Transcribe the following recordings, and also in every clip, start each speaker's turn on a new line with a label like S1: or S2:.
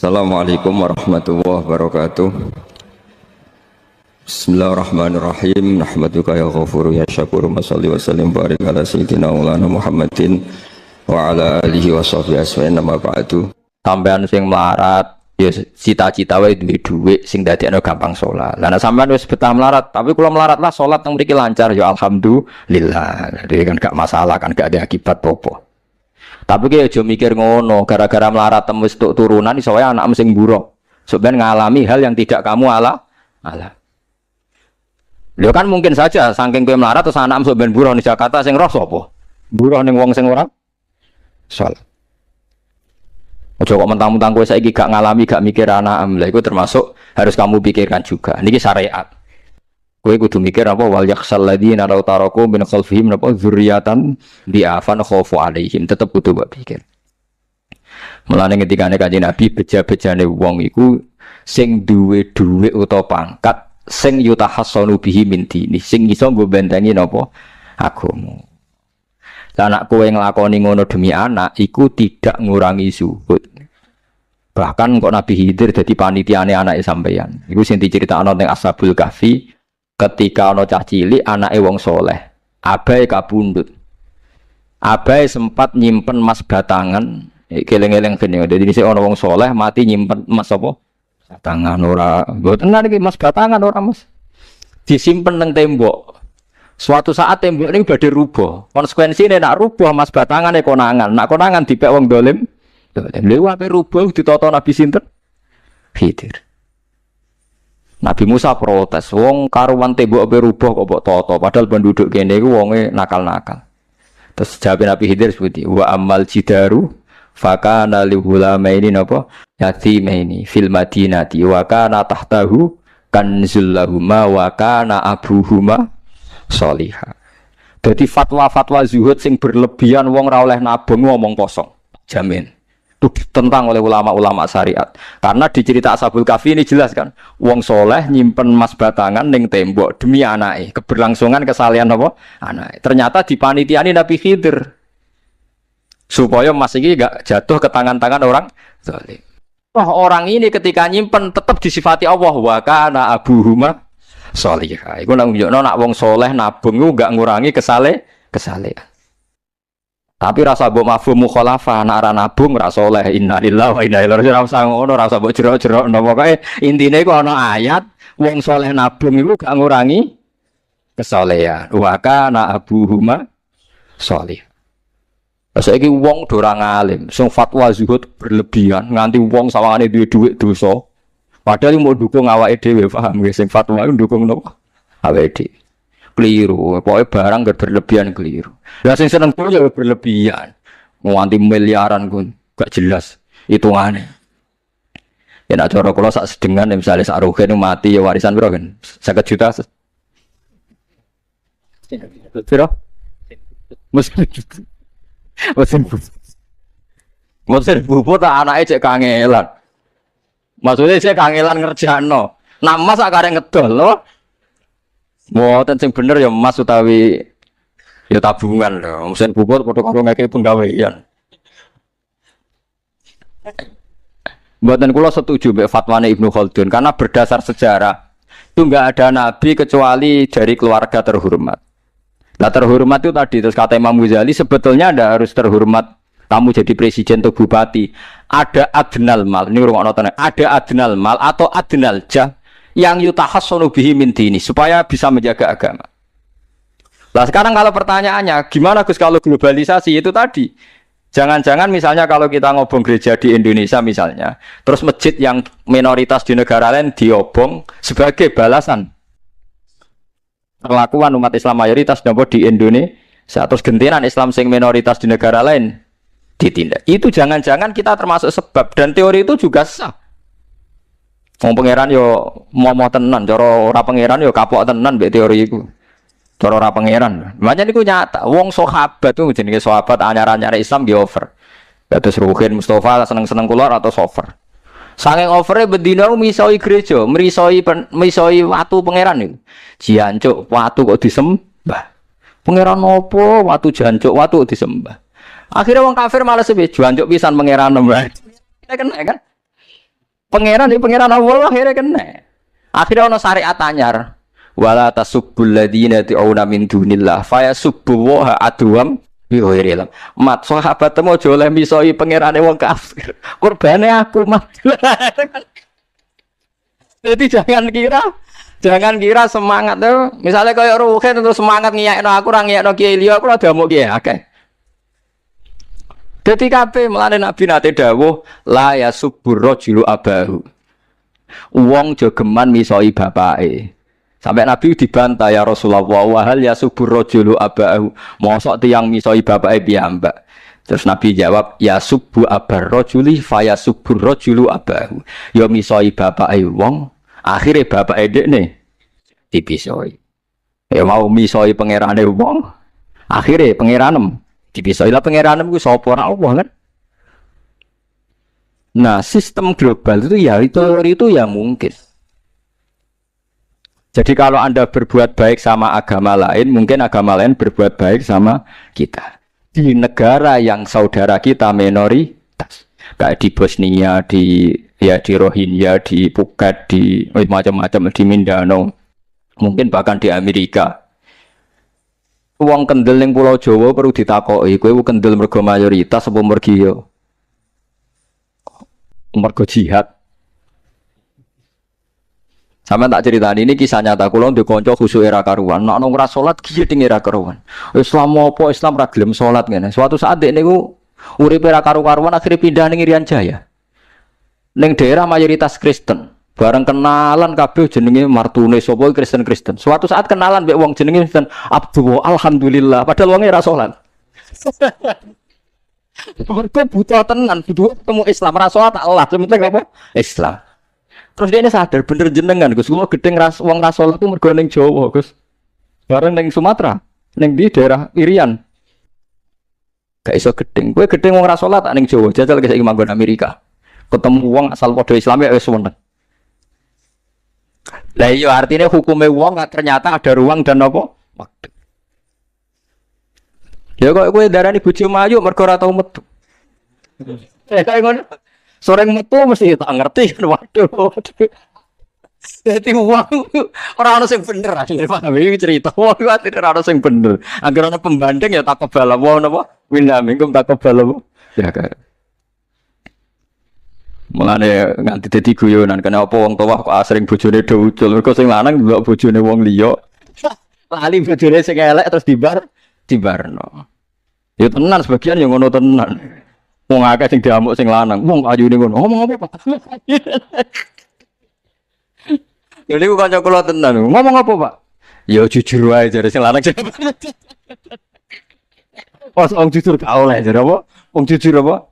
S1: Assalamualaikum warahmatullahi wabarakatuh. Bismillahirrahmanirrahim. Nahmaduka ya ghafuru ya syakuru. Masalli wa sallim barik ala sayyidina maulana Muhammadin wa ala alihi wa sahbihi asma'in nama ba'du. Sampean sing melarat ya cita-cita wae duwe dhuwit sing dadekno gampang salat. Lah nek sampean wis betah melarat, tapi kula melarat lah salat nang mriki lancar ya alhamdulillah. Jadi kan gak masalah kan gak ada akibat apa-apa. Tapi ki aja mikir ngono, gara-gara melarat temu tuk turunan iso wae anakmu sing buruk. Sampeyan ngalami hal yang tidak kamu ala. Lho kan mungkin saja saking kowe melarat terus anakmu sampeyan buruk di Jakarta sing roh sapa? Buruk ning wong sing ora salat. Aja kok mentang-mentang kowe saiki gak ngalami, gak mikir anakmu. Lah iku termasuk harus kamu pikirkan juga. Niki syariat. Kowe kudu mikir apa wal yakhsal ladzina law taraku min khalfihim napa dzurriatan di'afan khaufu alaihim, tetep kudu mbok pikir. Mulane ketikane Kanjeng Nabi beja-bejane wong iku sing duwe dhuwit utawa pangkat sing yutahassanu bihi min dini, sing iso nggo bentengi napa agama. Lah anak kowe nglakoni ngono demi anak iku tidak ngurangi zuhud. Bahkan kok Nabi Khidir dadi panitiane anake sampeyan. Iku sing diceritakno ning Ashabul Kahfi. Ketika ana cah cilik anake wong soleh, abahe kabundut. Abahe sempat nyimpen emas batangan, geleng-geleng gene. Dadi sik ana wong soleh mati nyimpen emas apa? Batangan ora. Mboten niki emas batangan ora, Mas. Disimpen nang tembok. Suatu saat tembok niku badhe rubuh. Konsekuensine nek rubuh emas batangane konangan. Nek konangan dipek wong dolim. Lha ape rubuh ditata Nabi sinten? Khidir. Nabi Musa protes, wong karuan tembok ape rubuh kok mbok tata, padahal penduduk kene iku wonge nakal-nakal. Terus jawab Nabi Khidir seperti wa amal jidaru fakana li hulamaini napa yatimaini fil madinati wa kana tahtahu kanzul lahuma wa kana abuhuma sholihah. Dadi fatwa-fatwa zuhud sing berlebihan wong ora oleh nabung ngomong kosong. Jamin. Ditentang oleh ulama-ulama syariat. Karena di cerita Ashabul Kahfi ini jelas kan, wong soleh nyimpen emas batangan ning tembok demi anake, keberlangsungan kesalehan apa? Anake. Ternyata dipanitiani Nabi Khidir. Supaya emas iki gak jatuh ke tangan-tangan orang zalim. Wah, orang ini ketika nyimpen tetap disifati Allah wa kana abuhuma sholihah. Iku nang nunjukno nak wong soleh nabung iku gak ngurangi kesalehan. Tapi rasa mbok mafhum mukhalafah nek ora nabung ora saleh. Innalillahi wa inna ilaihi raji'un. Ora usah ngono, ora usah mbok jero-jero. Pokoke intine iku ana ayat wong saleh nabung iku gak ngurangi kesalehan. Wa kana abuhuma sholih. Saiki wong do ora ngalim, sing fatwa zuhud berlebihan nganti wong sawangane duwe dhuwit dosa. Padahal mau dukung awake dhewe, paham nggih sing fatwa iku dukung napa? Awake dhewe. Keliru, pokoknya barang gak berlebihan keliru. Lah sing seneng pun ya berlebihan. Nganti miliaran pun gak jelas hitungannya. Ya nak cara kula sak sedengan misalnya sak rohen mati ya warisan piro kan? 50 juta. Piro? Mesin bubut tak anake cek kangelan. Maksudnya cek kangelan ngerjakno. Nah Mas sak karek ngedol lho. Mboten sing bener ya emas utawi ya tabungan lho. Mesin bubut padha karo ngeke penggawean. Mboten kula setuju mbek fatwane Ibnu Khaldun karena berdasar sejarah itu enggak ada nabi kecuali dari keluarga terhormat. Nah terhormat itu tadi terus kata Imam Ghazali sebetulnya Anda harus terhormat kamu jadi presiden atau bupati. Ada adnal mal, ini rungokno tenan. Ada adnal mal atau adnal jah yang yutahassanu bihi min dini supaya bisa menjaga agama. Lah sekarang kalau pertanyaannya gimana Gus kalau globalisasi itu tadi? Jangan-jangan misalnya kalau kita ngobong gereja di Indonesia misalnya, terus masjid yang minoritas di negara lain diobong sebagai balasan perlakuan umat Islam mayoritas di Indonesia, terus gentiran Islam sing minoritas di negara lain ditindak. Itu jangan-jangan kita termasuk sebab dan teori itu juga sah. Wong pangeran yo mau tenan, cara ora pangeran yo kapok tenan mbek teori iku. Cara ora pangeran. Makanya niku nyata, wong sahabat tuh jenenge sahabat anyar-anyar Islam nggih over. Kados Ruhin Mustafa seneng-seneng kula atau over. Saking overe bendina misoi gereja, misoi watu pangeran niku. Jancuk watu kok disembah. Pangeran opo watu jancuk watu disembah. Akhirnya wong kafir malah sepi jancuk pisan pangeran mbah. Kena kan? Pangeran iki pangeran Allah akhirnya kena. Akhirnya ana syariat anyar. Wala tasubbul ladzina ta'una min dunillah fayasubbu wa adwam bi ghairi ilm. Mat sahabat temu aja oleh misoi pangerane wong kafir. Kurbane aku mat. Jadi jangan kira semangat tuh. Misalnya kayak Ruhin terus semangat ngiyakno aku ora ngiyakno Kiai liya aku ora damuk kiai akeh. Dadi kabeh mulane Nabi nate dawuh la yasubbur rajulu abahu. Wong jogeman misoi bapake. Sampai Nabi dibantah ya Rasulullah wa hal yasubbur rajulu abahu. Mosok tiyang misoi bapake piyambak. Terus Nabi jawab ya subbu abar rajuli fayasubbur rajulu abahu. Ya misoi bapake wong, akhire bapake dekne dipisoi. Ya mau misoi pangerane wong, akhire pangeranem dipisoi. Lah pangeranem ku sapa ora Allah kan? Nah, sistem global itu ya itu ya mungkin. Jadi kalau Anda berbuat baik sama agama lain, mungkin agama lain berbuat baik sama kita. Di negara yang saudara kita minoritas, kayak di Bosnia, di Rohingya, di Phuket, di macam-macam, di Mindanao, mungkin bahkan di Amerika. Wong kendel ning Pulau Jawa perlu ditakoki, kowe kendel mergo mayoritas apa mergi yo? Mergo jihad. Sama tak ceritani ini kisah nyata kula ndek kanca khusuk era karuan. Nek ora salat giyeding era karuan. Islam apa Islam ra gelem salat ngene. Suatu saat dek niku uripe era karuan akhirnya pindah ning Irian Jaya. Ning daerah mayoritas Kristen. Bareng kenalan kabeh jenenge martune sapa Kristen-Kristen. Suatu saat kenalan mbek wong jenenge Kristen Abdul alhamdulillah padahal wonge ra salat. Mergo butuh tenan, butuh ketemu Islam ra salat Allah, penting apa? Islam. Terus dia ini sadar bener jenengan Gus, kalau gedeng wong rasul itu mergo ning Jawa Gus, bareng ning Sumatera, ning di daerah Irian, gak iso gedeng. Gue gedeng wong rasul tak ning Jawa, jajal ke saiki manggon Amerika, ketemu wong asal podo Islam ya wis seneng. Lah iya artinya hukumnya wong ternyata ada ruang dan apa? Waktu. Ya kok gue darani bojo mayu mergo ora tau metu. Kayak ngono. Sore metu mesti tak ngerti kan waduh. Jadi uang orang ono sing bener aja paham iki cerita. Wong kuwi ora ono sing bener. Angger ono pembanding ya tak kebal apa napa? Winda mingkum tak kebal apa? Ya kan. Mulane nganti dadi guyonan kenapa wong tuwa kok asring bojone do ucul. Mergo sing lanang ndelok bojone wong liya. Lali bojone sing elek terus dibarno. Ya tenan sebagian yang ngono tenan. Wong akeh sing diamuk sing lanang. Wong ayune ngono. Ngomong apa, Pak? Ya niku kanca kula tenan. Ngomong apa, Pak? Ya jujur wae jare sing lanang. Pas wong jujur gak oleh jare apa? Wong jujur apa?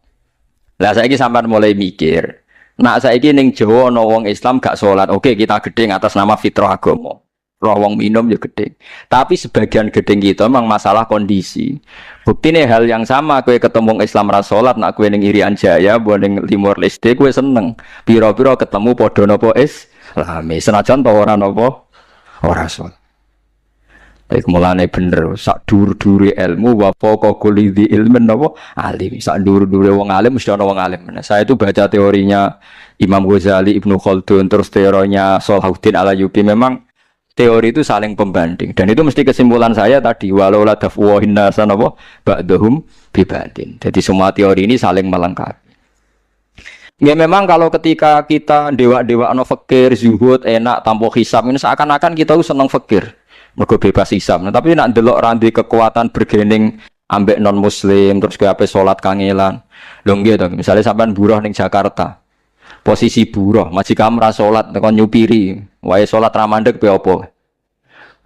S1: Lah saiki sampean mulai mikir. Nak saiki ning Jawa ana wong Islam gak salat. Oke, kita gedeng atas nama fitrah agama. Roh wong minum ya gedeng. Tapi sebagian gedeng kita memang masalah kondisi. Buktine hal yang sama kowe ketemu Islam ra salat nak kowe ning Irian Jaya, mbok ning Timor Leste kowe seneng. Pira-pira ketemu padha napa Islam. Senajan to ora napa ora salat. Baik mulane bener sak dur-dure ilmu wa faqa kulli ilmin napa alim. Sak dur-dure wong alim mesti ana wong alim. Nah, saya itu baca teorinya Imam Ghazali, Ibnu Khaldun, terus teorinya Salahuddin Al-Ayyubi memang teori itu saling pembanding dan itu mesti kesimpulan saya tadi walau la dafwahin nasan apa ba'dhum bibadin. Jadi semua teori ini saling melengkapi. Ya memang kalau ketika kita dewa-dewa ana fakir, zuhud, enak, tanpa hisab ini seakan-akan kita seneng fakir. Mergo bebas hisab. Nah, tapi nek ndelok randi kekuatan bergening ambek non muslim terus ke ape salat kangelan. Lho nggih to, misale sampean buruh ning Jakarta. Posisi buruh, majikan ra salat tekan nyupiri, wae salat ra mandeg pe opo.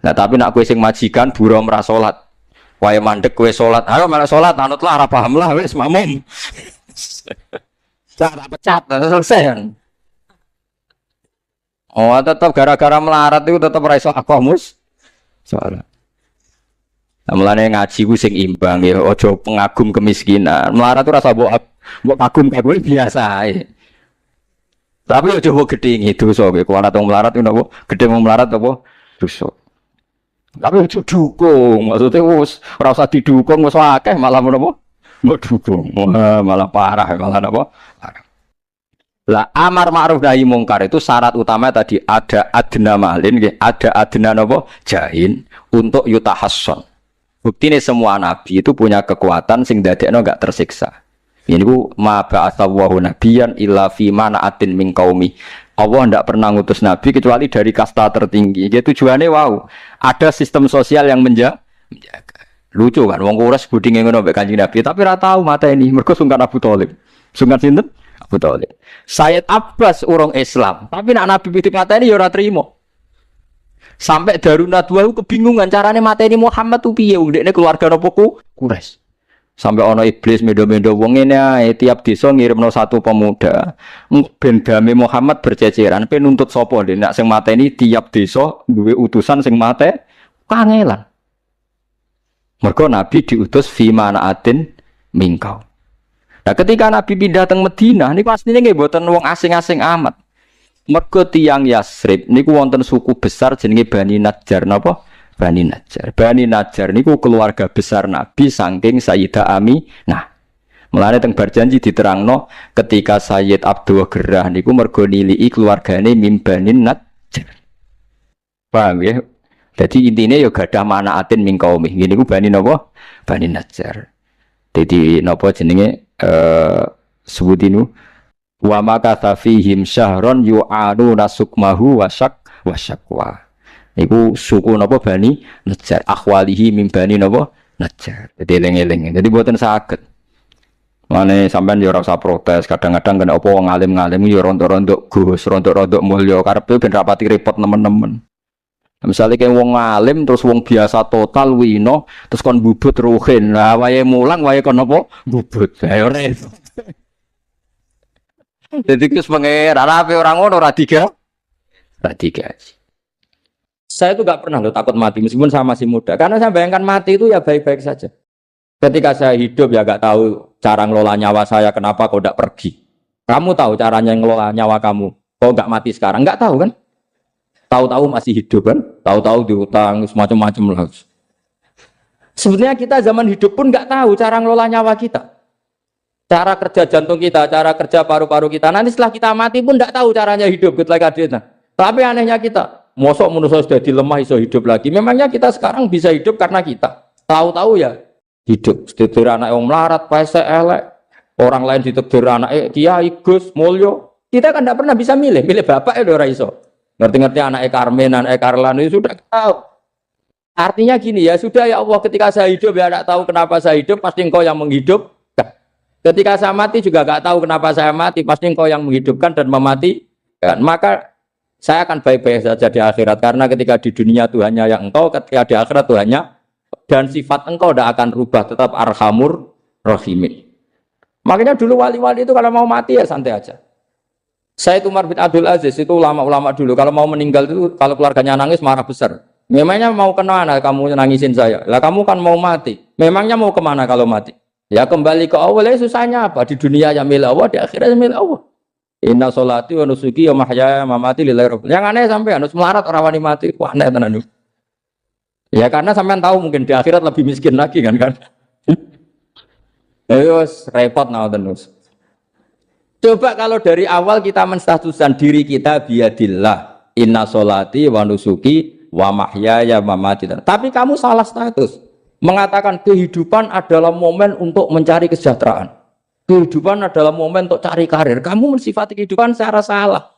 S1: Nah, tapi nak kowe sing majikan buruh ora salat. Wae mandeg kowe salat. Ayo malah salat, anutlah ora paham lah wis makmum. Cara pecat selesai. Oh, tetap gara-gara melarat itu tetap ra iso akomus. Soalnya. Nah, mulane ngaji ku sing imbang ya, aja pengagum kemiskinan. Melarat itu rasa mbok kagum kowe biasa ae. Tapi aja mbok gedhingi dosa kowe. Kuwi ana tong melarat ku napa? Gedhe wong melarat apa? Dosa. Tapi aja dukung. Maksudnya wis ora usah didukung wis akeh malah menapa? Mbok dukung. Wah, malah parah malah napa? Parah. Lah amar ma'ruf nahi mungkar itu syarat utama tadi ada adna malin, ada adna nopo jahin untuk yutahasson. Bukti nih semua nabi itu punya kekuatan sing dadekno enggak tersiksa. Ini ku ma ba'atsallahu nabiyan illa fi mana'atin min qaumi. Allah tidak pernah ngutus nabi kecuali dari kasta tertinggi. Jadi tujuannya wow, ada sistem sosial yang menjaga. Lucu kan, wong Quraisy budinge ngono mbek Kanjeng Nabi, tapi ora tahu mata ini. Mergo sungkan Abu Thalib. Sungkan sinten? Abu Thalib. Sayyid Abbas urung Islam, tapi nak Nabi pitik mata ini ya ora trimo. Sampai Darun Nadwa kebingungan carane mateni Muhammad tuh piye wong dekne keluarga napa Quraisy. Sampai ana iblis mendo-mendo wong ngene ae tiap desa ngirimno satu pemuda. Ben dame Muhammad berceceran pen nuntut sapa ndek nek sing mateni tiap desa duwe utusan sing mate kangelan. Mergo Nabi diutus fi manaatin mingkau. Nah ketika Nabi pindah teng Madinah niku asline nggih mboten wong asing-asing amat. Mergo tiyang Yasrib niku wonten suku besar jenenge Bani Najjar napa? Bani Najjar. Bani Najjar niku keluarga besar Nabi saking Sayyidah Aminah. Mulane teng berjanji diterangno ketika Sayyid Abdul Gerah niku mergo nilii keluargane mim Bani Najjar. Paham ya? Jadi intinya ya gadah manaatin min qaumi. Ngene iku Bani napa? Bani Najjar. Jadi napa jenenge sebutinu wa makatha fihim syahron yu'anu nasukmahu wasyaqwa. Iku suku napa Bani Najjar. Akhwalihi min Bani napa? Najjar. Jadi eling-eling. Jadi mboten saged. Mane sampean ya ora usah protes. Kadang-kadang kena apa wong alim-alim ya rontok-rontok Gus, rontok-rontok mulya karepe ben rapati repot nemen-nemen. Misalnya kayak wong alim terus wong biasa total wino terus kon bubut ruhin lah wae mulang wae kon apa bubut ayo repot. Jadi kus pengeran apa orang ngono ora tiga. Saya itu gak pernah lo takut mati meskipun saya masih muda karena saya bayangkan mati itu ya baik-baik saja. Ketika saya hidup ya gak tahu cara ngelola nyawa saya kenapa kok gak pergi. Kamu tahu caranya ngelola nyawa kamu kok gak mati sekarang gak tahu kan? Tahu-tahu masih hidup kan, tahu-tahu diutang semacam-macam lah. Sebenarnya kita zaman hidup pun nggak tahu cara ngelola nyawa kita, cara kerja jantung kita, cara kerja paru-paru kita. Nanti setelah kita mati pun nggak tahu caranya hidup ketika dia. Tapi anehnya kita, mosok manusia sudah dilemah iso hidup lagi. Memangnya kita sekarang bisa hidup karena kita tahu-tahu ya hidup. Ditekdir anak yang melarat, pese elek, orang lain ditekdir anak kiai Gus Mulyo. Kita kan nggak pernah bisa milih bapak ya ora iso. Ngerti-ngerti anak Karmen, anak Karlan itu sudah tahu. Artinya gini ya, sudah ya Allah ketika saya hidup ya tidak tahu kenapa saya hidup, pasti engkau yang menghidupkan. Ketika saya mati juga tidak tahu kenapa saya mati, pasti engkau yang menghidupkan dan mematikan. Maka saya akan baik-baik saja di akhirat karena ketika di dunia Tuhannya yang engkau, ketika di akhirat Tuhannya dan sifat engkau tidak akan rubah, tetap arhamur rahimin. Makanya dulu wali-wali itu kalau mau mati ya santai aja. Saya itu Umar bin Abdul Aziz itu ulama-ulama dulu kalau mau meninggal itu kalau keluarganya nangis marah besar. Memangnya mau kemana kamu nangisin saya? Lah kamu kan mau mati. Memangnya mau kemana kalau mati? Ya kembali ke Allah. Susahnya apa? Di dunia yang milik Allah, di akhirat yang milik Allah. Inna sholati wa nusuki wa mahyaya wa mamati lillahi rabbil. Yang aneh sampai harus melarat orang wani mati. Wah aneh tenan. Ya karena sampean tahu mungkin di akhirat lebih miskin lagi kan. Terus repot terus. Coba kalau dari awal kita menstatuskan diri kita biadillah inna sholati wa nusuki wa mahyaya wa mamati. Tapi kamu salah status mengatakan kehidupan adalah momen untuk mencari kesejahteraan, kehidupan adalah momen untuk cari karir. Kamu mensifati kehidupan secara salah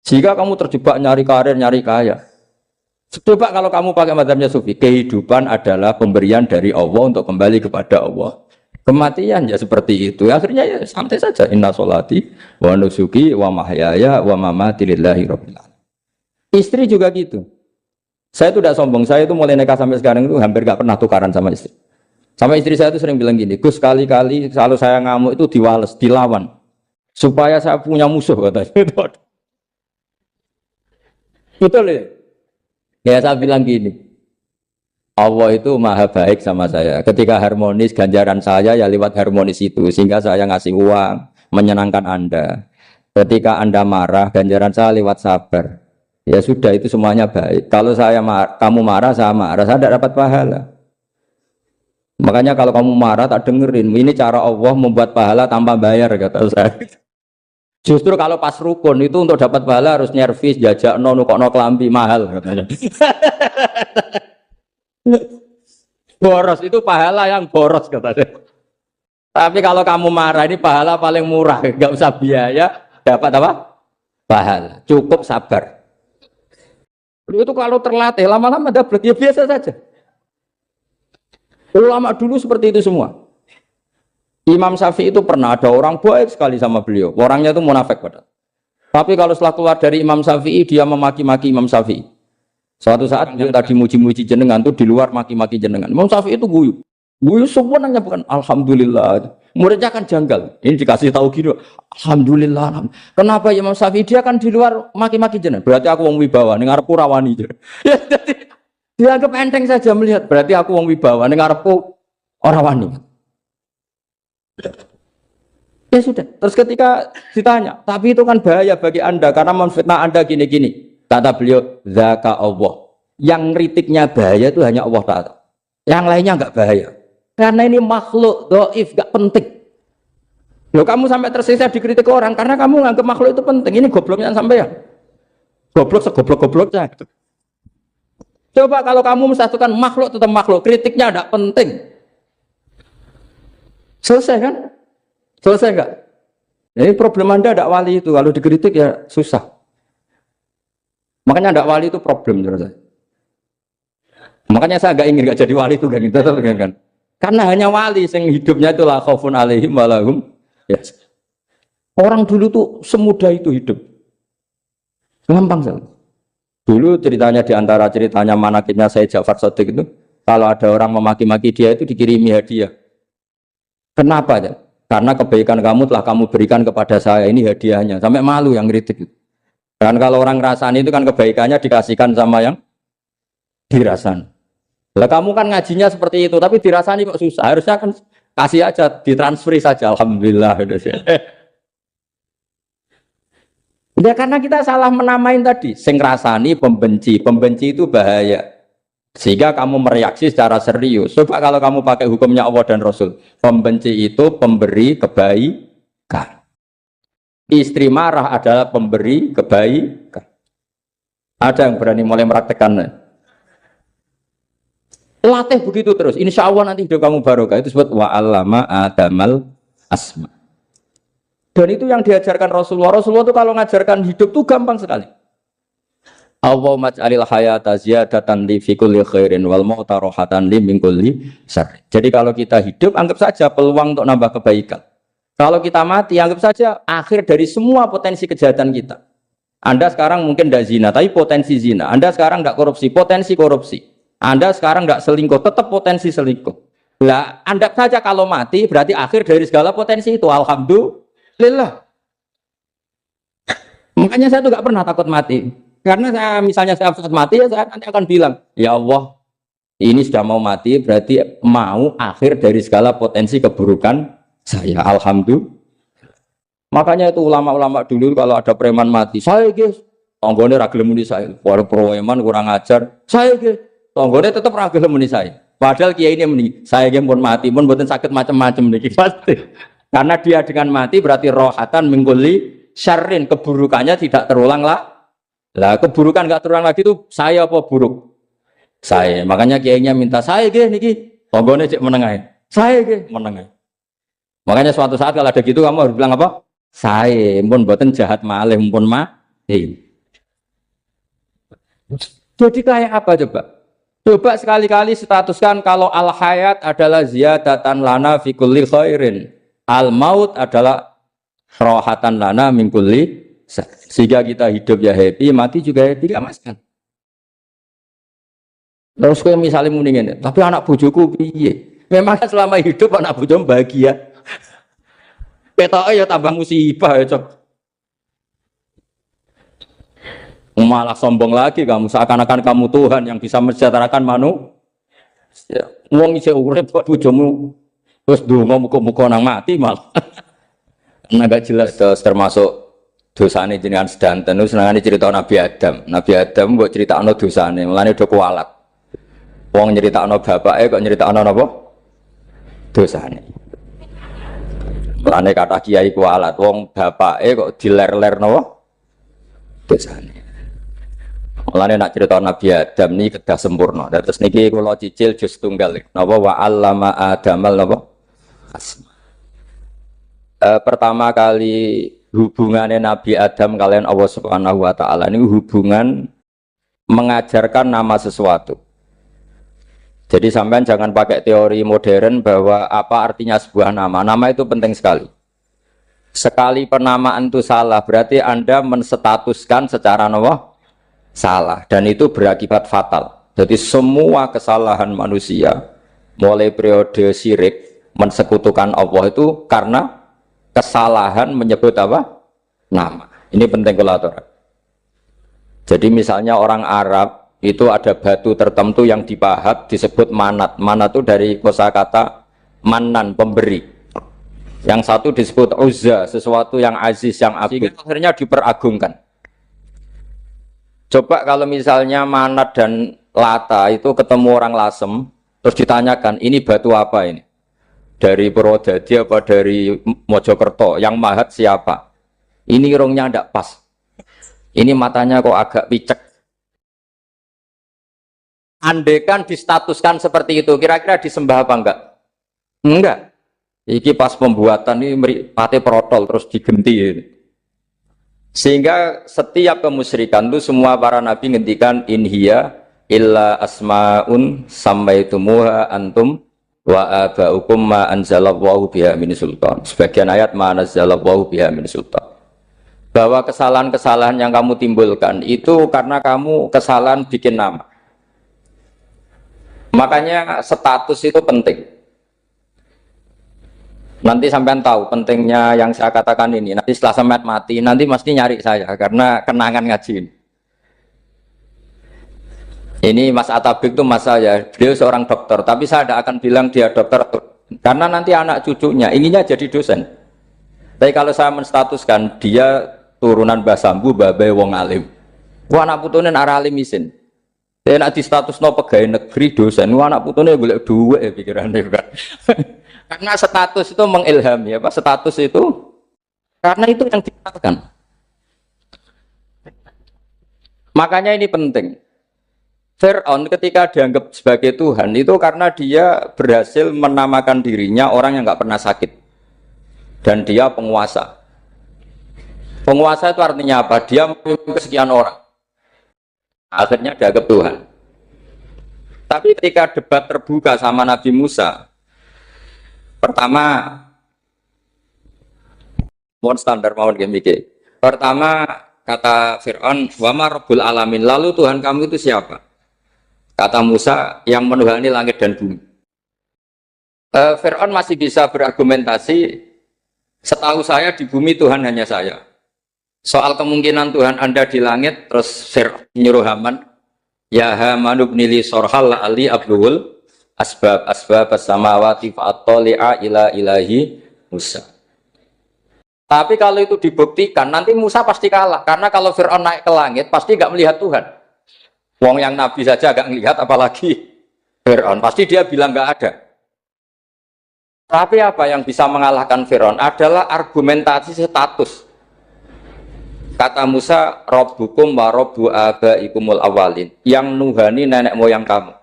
S1: jika kamu terjebak nyari karir, nyari kaya. Coba kalau kamu pakai mazhabnya sufi, kehidupan adalah pemberian dari Allah untuk kembali kepada Allah. Kematian ya seperti itu. Akhirnya ya santai saja. Inna sholati wa nusuki wa mahyaya wa mamati lillahi rabbil alamin. Istri juga gitu. Saya itu tidak sombong. Saya itu mulai nikah sampai sekarang itu hampir gak pernah tukaran sama istri. Sama istri saya itu sering bilang gini, Gus kali-kali kalau saya ngamuk itu diwales, dilawan. Supaya saya punya musuh katanya. Betul ya? Ya saya bilang gini. Allah itu maha baik sama saya. Ketika harmonis, ganjaran saya ya lewat harmonis itu. Sehingga saya ngasih uang, menyenangkan Anda. Ketika Anda marah, ganjaran saya lewat sabar. Ya sudah, itu semuanya baik. Kalau kamu marah, saya tidak dapat pahala. Makanya kalau kamu marah, tak dengerin. Ini cara Allah membuat pahala tanpa bayar, kata saya. Justru kalau pas rukun itu untuk dapat pahala harus nyervis, jajak nukokno kelambi mahal katanya. Boros itu pahala yang boros katanya. Tapi kalau kamu marah ini pahala paling murah, nggak usah biaya, dapat apa? Pahala. Cukup sabar. Itu kalau terlatih lama-lama dapat ya biasa saja. Ulama dulu seperti itu semua. Imam Syafi'i itu pernah ada orang baik sekali sama beliau. Orangnya itu munafik padahal. Tapi kalau setelah keluar dari Imam Syafi'i dia memaki-maki Imam Syafi'i. Suatu saat dia tadi muji-muji jenengan tuh di luar maki-maki jenengan. Imam Syafi'i itu guyu. Guyu sebenarnya bukan alhamdulillah. Muridnya kan janggal. Ini dikasih tahu gitu. Alhamdulillah. Kenapa Imam Syafi'i dia kan di luar maki-maki jenengan? Berarti aku wong wibawa ning ngarepku rawani. Ya jadi dianggap enteng saja melihat. Berarti aku wong wibawa ning ngarepku ora wani. Ya sudah. Terus ketika ditanya, tapi itu kan bahaya bagi Anda karena memfitnah Anda gini-gini. Kata beliau, zaka Allah. Yang kritiknya bahaya itu hanya Allah Ta'ala. Yang lainnya enggak bahaya. Karena ini makhluk dhaif, enggak penting. Loh kamu sampai tersisa dikritik orang karena kamu nganggap makhluk itu penting. Ini gobloknya sampai ya. Goblok segoblok-gobloknya. Coba kalau kamu mensatukan makhluk tetap makhluk, kritiknya enggak penting. Selesai kan? Selesai enggak? Ini problem Anda ada wali itu, kalau dikritik ya susah. Makanya ada wali itu problem menurut saya. Makanya saya enggak ingin enggak jadi wali itu kan. Karena hanya wali yang hidupnya itu la khaufun alaihim walahum. Ya. Orang dulu tuh semudah itu hidup. Gampang sekali. Dulu ceritanya di antara ceritanya manakibnya Sayyid Ja'far Shadiq itu, kalau ada orang memaki-maki dia itu dikirimi hadiah. Kenapa ya? Karena kebaikan kamu telah kamu berikan kepada saya, ini hadiahnya. Sampai malu yang kritik. Dan kalau orang rasani itu kan kebaikannya dikasihkan sama yang dirasani. Lah kamu kan ngajinya seperti itu, tapi dirasani kok susah. Harusnya kan kasih aja, ditransferi saja. Alhamdulillah. Ya karena kita salah menamain tadi. Sing rasani pembenci. Pembenci itu bahaya. Sehingga kamu mereaksi secara serius. Coba kalau kamu pakai hukumnya Allah dan Rasul. Pembenci itu pemberi kebaikan. Istri marah adalah pemberi kebaikan. Ada yang berani mulai meraktekannya. Latih begitu terus. Insya Allah nanti hidup kamu barokah. Itu disebut wa'allama adamal asma. Dan itu yang diajarkan Rasulullah. Rasulullah itu kalau ngajarkan hidup itu gampang sekali. Allahumma ja'alil hayata ziyadatan li fi kulli khairin wal mauta rohatan li min kulli syarr. Jadi kalau kita hidup anggap saja peluang untuk nambah kebaikan. Kalau kita mati anggap saja akhir dari semua potensi kejahatan kita. Anda sekarang mungkin tidak zina, tapi potensi zina. Anda sekarang tidak korupsi, potensi korupsi. Anda sekarang tidak selingkuh, tetap potensi selingkuh. Lah, anggap saja kalau mati berarti akhir dari segala potensi itu. Alhamdulillah. Makanya saya tuh nggak pernah takut mati. Karena misalnya saya mati, ya saya nanti akan bilang, ya Allah, ini sudah mau mati, berarti mau akhir dari segala potensi keburukan saya. Alhamdulillah. Makanya itu ulama-ulama dulu kalau ada preman mati, saya guys, tonggone ragil muni saya, para preman kurang ajar, saya guys, tonggone tetap ragil muni saya. Padahal kiai ini muni, saya guys pun mati, pun buatan sakit macam-macam nih pasti. Karena dia dengan mati berarti rohatan mengguli syarrin, keburukannya tidak terulang lah. Lah keburukan nggak terulang lagi itu saya apa buruk? Saya. Makanya kiainya minta saya ge niki tonggone cek menengai. Saya ge menengai. Makanya suatu saat kalau ada gitu kamu harus bilang apa? Saya pun buatan jahat malih pun mati. Jadi kayak apa coba? Coba sekali-kali statuskan kalau al hayat adalah ziyadatan lana fi kulli khairin. Al maut adalah rohatan lana min kulli. Sehingga kita hidup ya happy, mati juga happy, gak masalah. Terus kayak misalnya mendingin, tapi anak bojoku piye? Memang selama hidup anak bojomu bahagia. Petoke ya tambah musibah ya cok. Malah sombong lagi kamu, seakan-akan kamu Tuhan yang bisa mensejahterakan manusia. Wong isih urip kok bojomu terus donga muga-muga nang mati malah. Nah gak jelas termasuk dosane jenengan sedanten itu senengane cerita Nabi Adam. Nabi Adam mbok critakno dosane, mulane do kualat. Wong nyeritakno bapake kok nyeritakno napa? Dosane. Lane kata kiai kualat, wong bapake kok diler-ler napa? Dosane. Mulane nak cerita Nabi Adam ini kedah sempurna. Terus niki kula cicil juz tunggal. Napa wa 'allama Adamal napa? Asma. Pertama kali hubungannya Nabi Adam kalian Allah Subhanahu wa taala ini hubungan mengajarkan nama sesuatu. Jadi sampean jangan pakai teori modern bahwa apa artinya sebuah nama. Nama itu penting sekali. Sekali penamaan itu salah, berarti Anda menstatuskan secara nama salah dan itu berakibat fatal. Jadi semua kesalahan manusia mulai periode syirik mensekutukan Allah itu karena kesalahan menyebut apa? Nama. Ini penting kolaborator. Jadi misalnya orang Arab itu ada batu tertentu yang dipahat disebut manat. Manat itu dari kosakata manan, pemberi. Yang satu disebut uzza, sesuatu yang aziz, yang agung. Akhirnya diperagungkan. Coba kalau misalnya manat dan lata itu ketemu orang Lasem, terus ditanyakan, ini batu apa ini? Dari Purwodadi apa dari Mojokerto? Yang mahat siapa? Ini irungnya tidak pas. Ini matanya kok agak picek. Andekan distatuskan seperti itu, kira-kira disembah apa enggak? Enggak. Iki pas pembuatan ini mripate protol terus digenti. Sehingga setiap kemusyrikan itu semua para nabi ngendikan inhiya illa asmaun sammaitumuha antum wa abaukum ma anzalallahu biha min sultan. Sebagian ayat ma anzalallahu biha min sultan. Bahwa kesalahan-kesalahan yang kamu timbulkan itu karena kamu kesalahan bikin nama. Makanya status itu penting. Nanti sampean tahu pentingnya yang saya katakan ini. Nanti setelah sampean mati, nanti mesti nyari saya karena kenangan ngaji ini. Ini Mas Atabik itu mas saya, beliau seorang dokter, tapi saya tidak akan bilang dia dokter karena nanti anak cucunya inginnya jadi dosen. Tapi kalau saya menstatuskan dia turunan Mbah Sambu, babai wong alim. Wah anak putune arah alim isin. Dia nak di status no pegawai negeri dosen. Wah anak putune golek duit pikirannya kan. Karena status itu mengilhami apa? Status itu karena itu yang dikatakan. Makanya ini penting. Fir'aun ketika dianggap sebagai Tuhan itu karena dia berhasil menamakan dirinya orang yang nggak pernah sakit dan dia penguasa. Penguasa itu artinya apa? Dia memimpin sekian orang. Akhirnya dianggap Tuhan. Tapi ketika debat terbuka sama Nabi Musa, pertama, mohon standar mohon gimmick. Pertama kata Fir'aun, wama Rabbul Alamin. Lalu Tuhan kamu itu siapa? Kata Musa, yang menuhani langit dan bumi. Fir'aun masih bisa berargumentasi, setahu saya di bumi Tuhan hanya saya. Soal kemungkinan Tuhan Anda di langit, terus Fir'aun nyuruh Haman, ya Haman ibnili sorhal ali abdul asbab as-samawati fa'attali'a ila ilahi Musa. Tapi kalau itu dibuktikan, nanti Musa pasti kalah. Karena kalau Fir'aun naik ke langit, pasti nggak melihat Tuhan. Wong yang Nabi saja agak ngelihat, apalagi Fir'aun. Pasti dia bilang nggak ada. Tapi apa yang bisa mengalahkan Fir'aun adalah argumentasi status. Kata Musa, Rabbukum wa Rabbu abaikumul awalin. Yang nuhani nenek moyang kamu.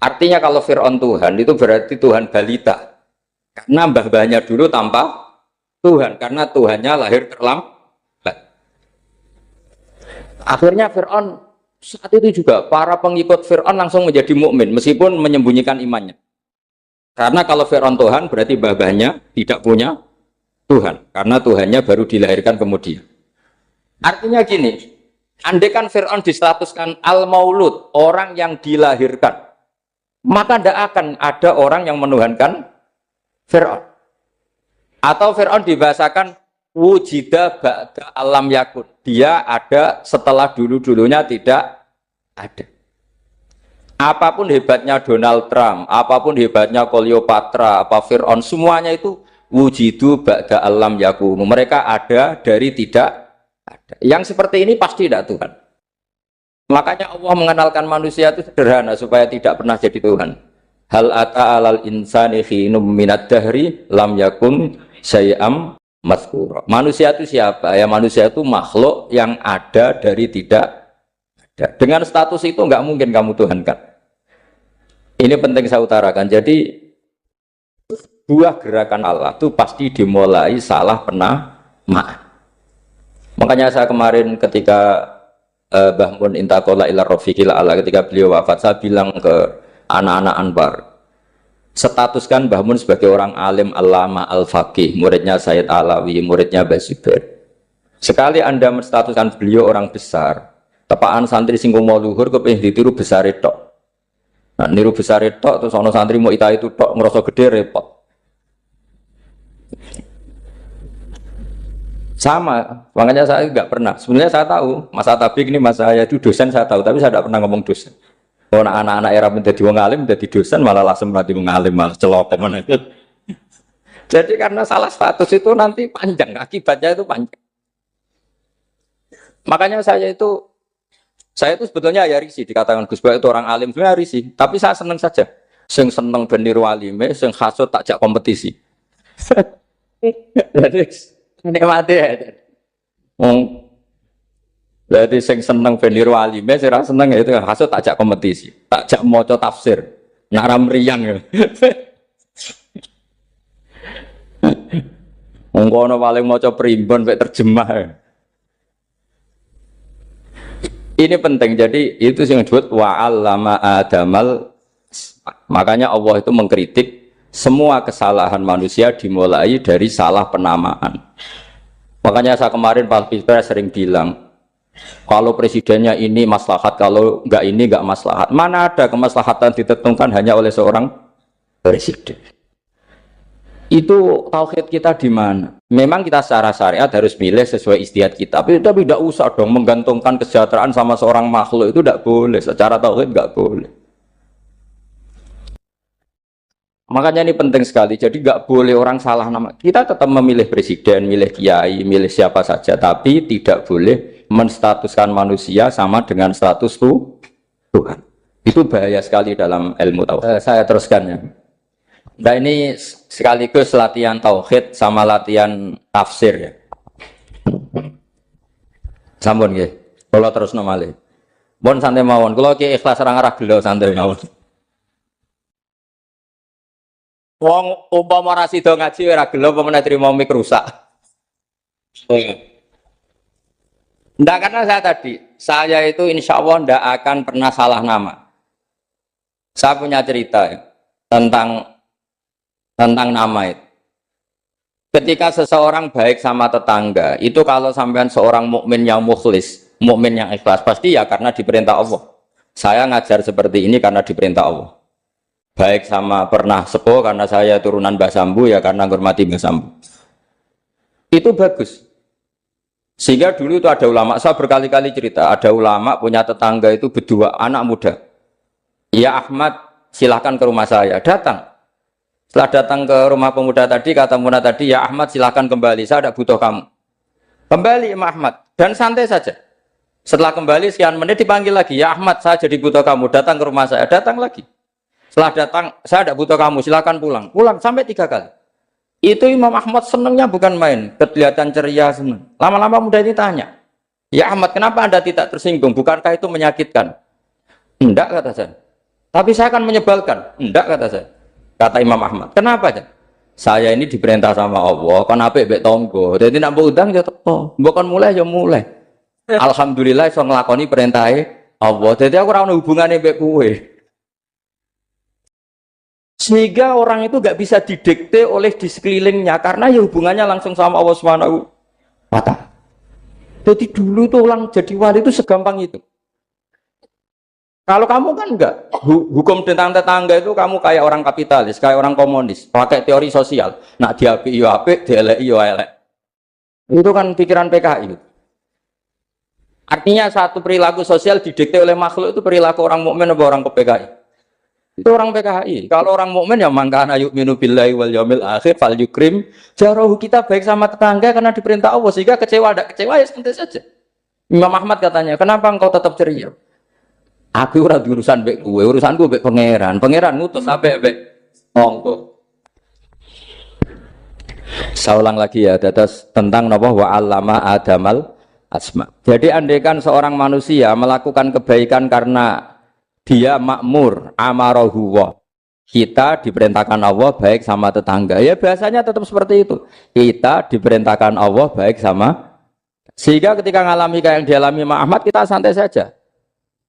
S1: Artinya kalau Fir'aun Tuhan, itu berarti Tuhan balita. Karena mbah-mbahnya dulu tanpa Tuhan. Karena Tuhannya lahir terlambat. Akhirnya Fir'aun saat itu juga para pengikut Fir'aun langsung menjadi mukmin meskipun menyembunyikan imannya. Karena kalau Fir'aun Tuhan berarti babahnya tidak punya Tuhan. Karena Tuhannya baru dilahirkan kemudian. Artinya gini, andai kan Fir'aun distatuskan al-maulud, orang yang dilahirkan, maka tidak akan ada orang yang menuhankan Fir'aun. Atau Fir'aun dibahasakan wujida ba'da alam yakun. Dia ada setelah dulu-dulunya tidak ada. Apapun hebatnya Donald Trump, apapun hebatnya Cleopatra, apa Fir'aun, semuanya itu wujidu ba'da alam yakun. Mereka ada dari tidak ada. Yang seperti ini pasti tidak Tuhan. Makanya Allah mengenalkan manusia itu sederhana supaya tidak pernah jadi Tuhan. Hal ata alal insani khinum minad dahri lam yakun syai'am mazkura. Manusia itu siapa? Ya manusia itu makhluk yang ada dari tidak ada. Dengan status itu nggak mungkin kamu tuhankan. Ini penting saya utarakan. Jadi buah gerakan Allah itu pasti dimulai salah penamaan. Makanya saya kemarin ketika Mbah Mun intaqala ila rafiqil a'la, ketika beliau wafat, saya bilang ke anak-anak Anbar, statuskan Mbah Mun sebagai orang alim, alama, al-faqih, muridnya Sayyid Alawi, muridnya Mbah Zubair. Sekali Anda menstatuskan beliau orang besar, tepaan santri singgung mau luhur kepengin ditiru besar itu. Nah, niru besar itu terus ono santri mau ita itu tok ngerasa gede repot. Sama, makanya saya nggak pernah. Sebenarnya saya tahu, Mas Atabik ini mas saya itu dosen saya tahu, tapi saya tidak pernah ngomong dosen. Kalau anak-anak era menjadi wong alim, menjadi dosen malah langsung berarti wong alim, malah celok mana itu. Jadi karena salah status itu nanti panjang, akibatnya itu panjang. Makanya saya itu sebetulnya ya risih dikatakan Gus Baik itu orang alim, sebenarnya risih. Tapi saya seneng saja. Sing seneng beniru alime, sing hasut takjak kompetisi. Jadi nikmati ya. Jadi sing seneng beniru alime, sing seneng itu hasut takjak kompetisi, takjak maca tafsir, naram riang ya. Ngono paling maca primbon mek terjemah. Ini penting, jadi itu yang disebut wa'allama adamal. Makanya Allah itu mengkritik semua kesalahan manusia dimulai dari salah penamaan. Makanya saya kemarin Pak Bisbara sering bilang, kalau presidennya ini maslahat, kalau enggak ini enggak maslahat. Mana ada kemaslahatan ditentukan hanya oleh seorang presiden? Itu tauhid kita di mana? Memang kita secara syariat harus milih sesuai ijtihad kita, tapi tidak usah dong menggantungkan kesejahteraan sama seorang makhluk, itu tidak boleh. Secara tauhid enggak boleh. Makanya ini penting sekali. Jadi nggak boleh orang salah nama. Kita tetap memilih presiden, milih kiai, milih siapa saja, tapi tidak boleh menstatuskan manusia sama dengan status Tuhan. Itu bahaya sekali dalam ilmu tauhid. Saya teruskan ya. Nah ini sekaligus latihan tauhid sama latihan tafsir ya. Sampun nggih. Kula terusno malih. Pun santai mawon. Kula ki ikhlas ora ngarah gelo santai mawon. Wong umpama ora sida ngaji ora gelo apa meneh trimo mik rusak. Ndak, karena saya itu insya Allah ndak akan pernah salah nama. Saya punya cerita ya, tentang nama itu. Ketika seseorang baik sama tetangga, itu kalau sampean seorang mukmin yang mukhlis, mukmin yang ikhlas, pasti ya karena diperintah Allah. Saya ngajar seperti ini karena diperintah Allah. Baik sama pernah sepuh karena saya turunan Mbah Sambu, ya karena menghormati Mbah Sambu. Itu bagus. Sehingga dulu itu ada ulama, saya berkali-kali cerita, ada ulama punya tetangga itu berdua anak muda. Ya Ahmad, silahkan ke rumah saya. Datang. Setelah datang ke rumah pemuda tadi, kata pemuda tadi, ya Ahmad silahkan kembali, saya tidak butuh kamu. Kembali Imam Ahmad, dan santai saja. Setelah kembali sekian menit dipanggil lagi, ya Ahmad saya jadi butuh kamu, datang ke rumah saya. Datang lagi. Setelah datang, saya tidak butuh kamu, silakan pulang. Pulang sampai 3 kali. Itu Imam Ahmad senangnya bukan main, kelihatan ceria senang. Lama-lama muda ini tanya, ya Ahmad kenapa Anda tidak tersinggung? Bukankah itu menyakitkan? Enggak, kata saya. Tapi saya akan menyebalkan. Enggak, kata saya. Kata Imam Ahmad. Kenapa? Saya ini diperintah sama Allah, kan apik mbek tangga. Dadi nak mbok udang ya teko. Mbok kon mulai ya mulai. Alhamdulillah iso nglakoni perintahe Allah. Dadi aku ora ono hubungane mbek kowe. Sehingga orang itu gak bisa didikte oleh di sekelilingnya karena ya hubungannya langsung sama Allah Subhanahu wa Ta'ala. Jadi dulu tuh orang jadi wali itu segampang itu. Kalau kamu kan enggak, hukum tentang tetangga itu kamu kayak orang kapitalis, kayak orang komunis, pakai teori sosial. Nak diapik yo apik, dieleki yo elek. Itu kan pikiran PKI. Artinya satu perilaku sosial didikte oleh makhluk itu perilaku orang mukmin atau orang PKI. Itu orang PKI. Kalau orang mukmin ya mangkana yu'minu billahi wal yaumil akhir fal yukrim jarahu. Kita baik sama tetangga karena diperintah Allah, sehingga kecewa ada kecewa ya santai saja. Imam Ahmad katanya, "Kenapa engkau tetap ceria?" Aku ora urusan mbek kowe, urusanku mbek pangeran. Pangeran ngutus sampai mbek monggo. Saya ulang lagi ya, terus tentang napa wa 'allama adamal asma. Jadi andaikan seorang manusia melakukan kebaikan karena dia makmur, amarahu wa. Kita diperintahkan Allah baik sama tetangga. Ya biasanya tetap seperti itu. Kita diperintahkan Allah baik sama, sehingga ketika ngalami kayak yang dialami Ahmad, kita santai saja.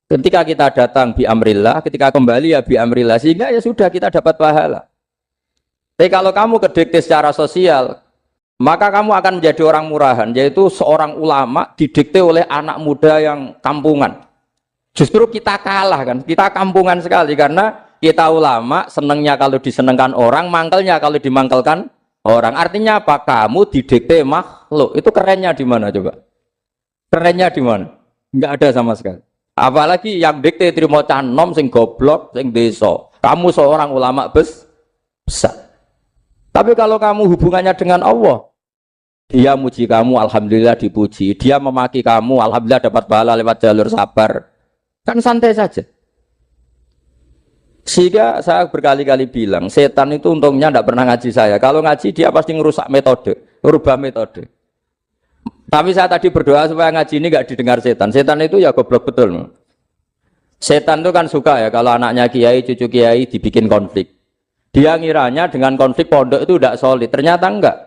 S1: Ketika kita datang bi amrillah, ketika kembali ya bi amrillah, sehingga ya sudah kita dapat pahala. Tapi kalau kamu kedikte secara sosial, maka kamu akan menjadi orang murahan, yaitu seorang ulama didikte oleh anak muda yang kampungan. Justru kita kalah kan, kita kampungan sekali karena kita ulama senengnya kalau disenengkan orang, mangkelnya kalau dimangkelkan orang. Artinya apa? Kamu didikte makhluk. Itu kerennya di mana coba? Kerennya di mana? Enggak ada sama sekali. Apalagi yang dikte trimo canom sing goblok, sing desa. Kamu seorang ulama besar. Tapi kalau kamu hubungannya dengan Allah, dia muji kamu, alhamdulillah dipuji. Dia memaki kamu, alhamdulillah dapat pahala lewat jalur sabar. Kan santai saja. Sehingga saya berkali-kali bilang, setan itu untungnya tidak pernah ngaji saya. Kalau ngaji dia pasti ngerusak metode, merubah metode. Tapi saya tadi berdoa supaya ngaji ini nggak didengar setan. Setan itu ya goblok betul. Setan itu kan suka ya kalau anaknya kiai, cucu kiai dibikin konflik. Dia ngiranya dengan konflik pondok itu tidak solid. Ternyata enggak.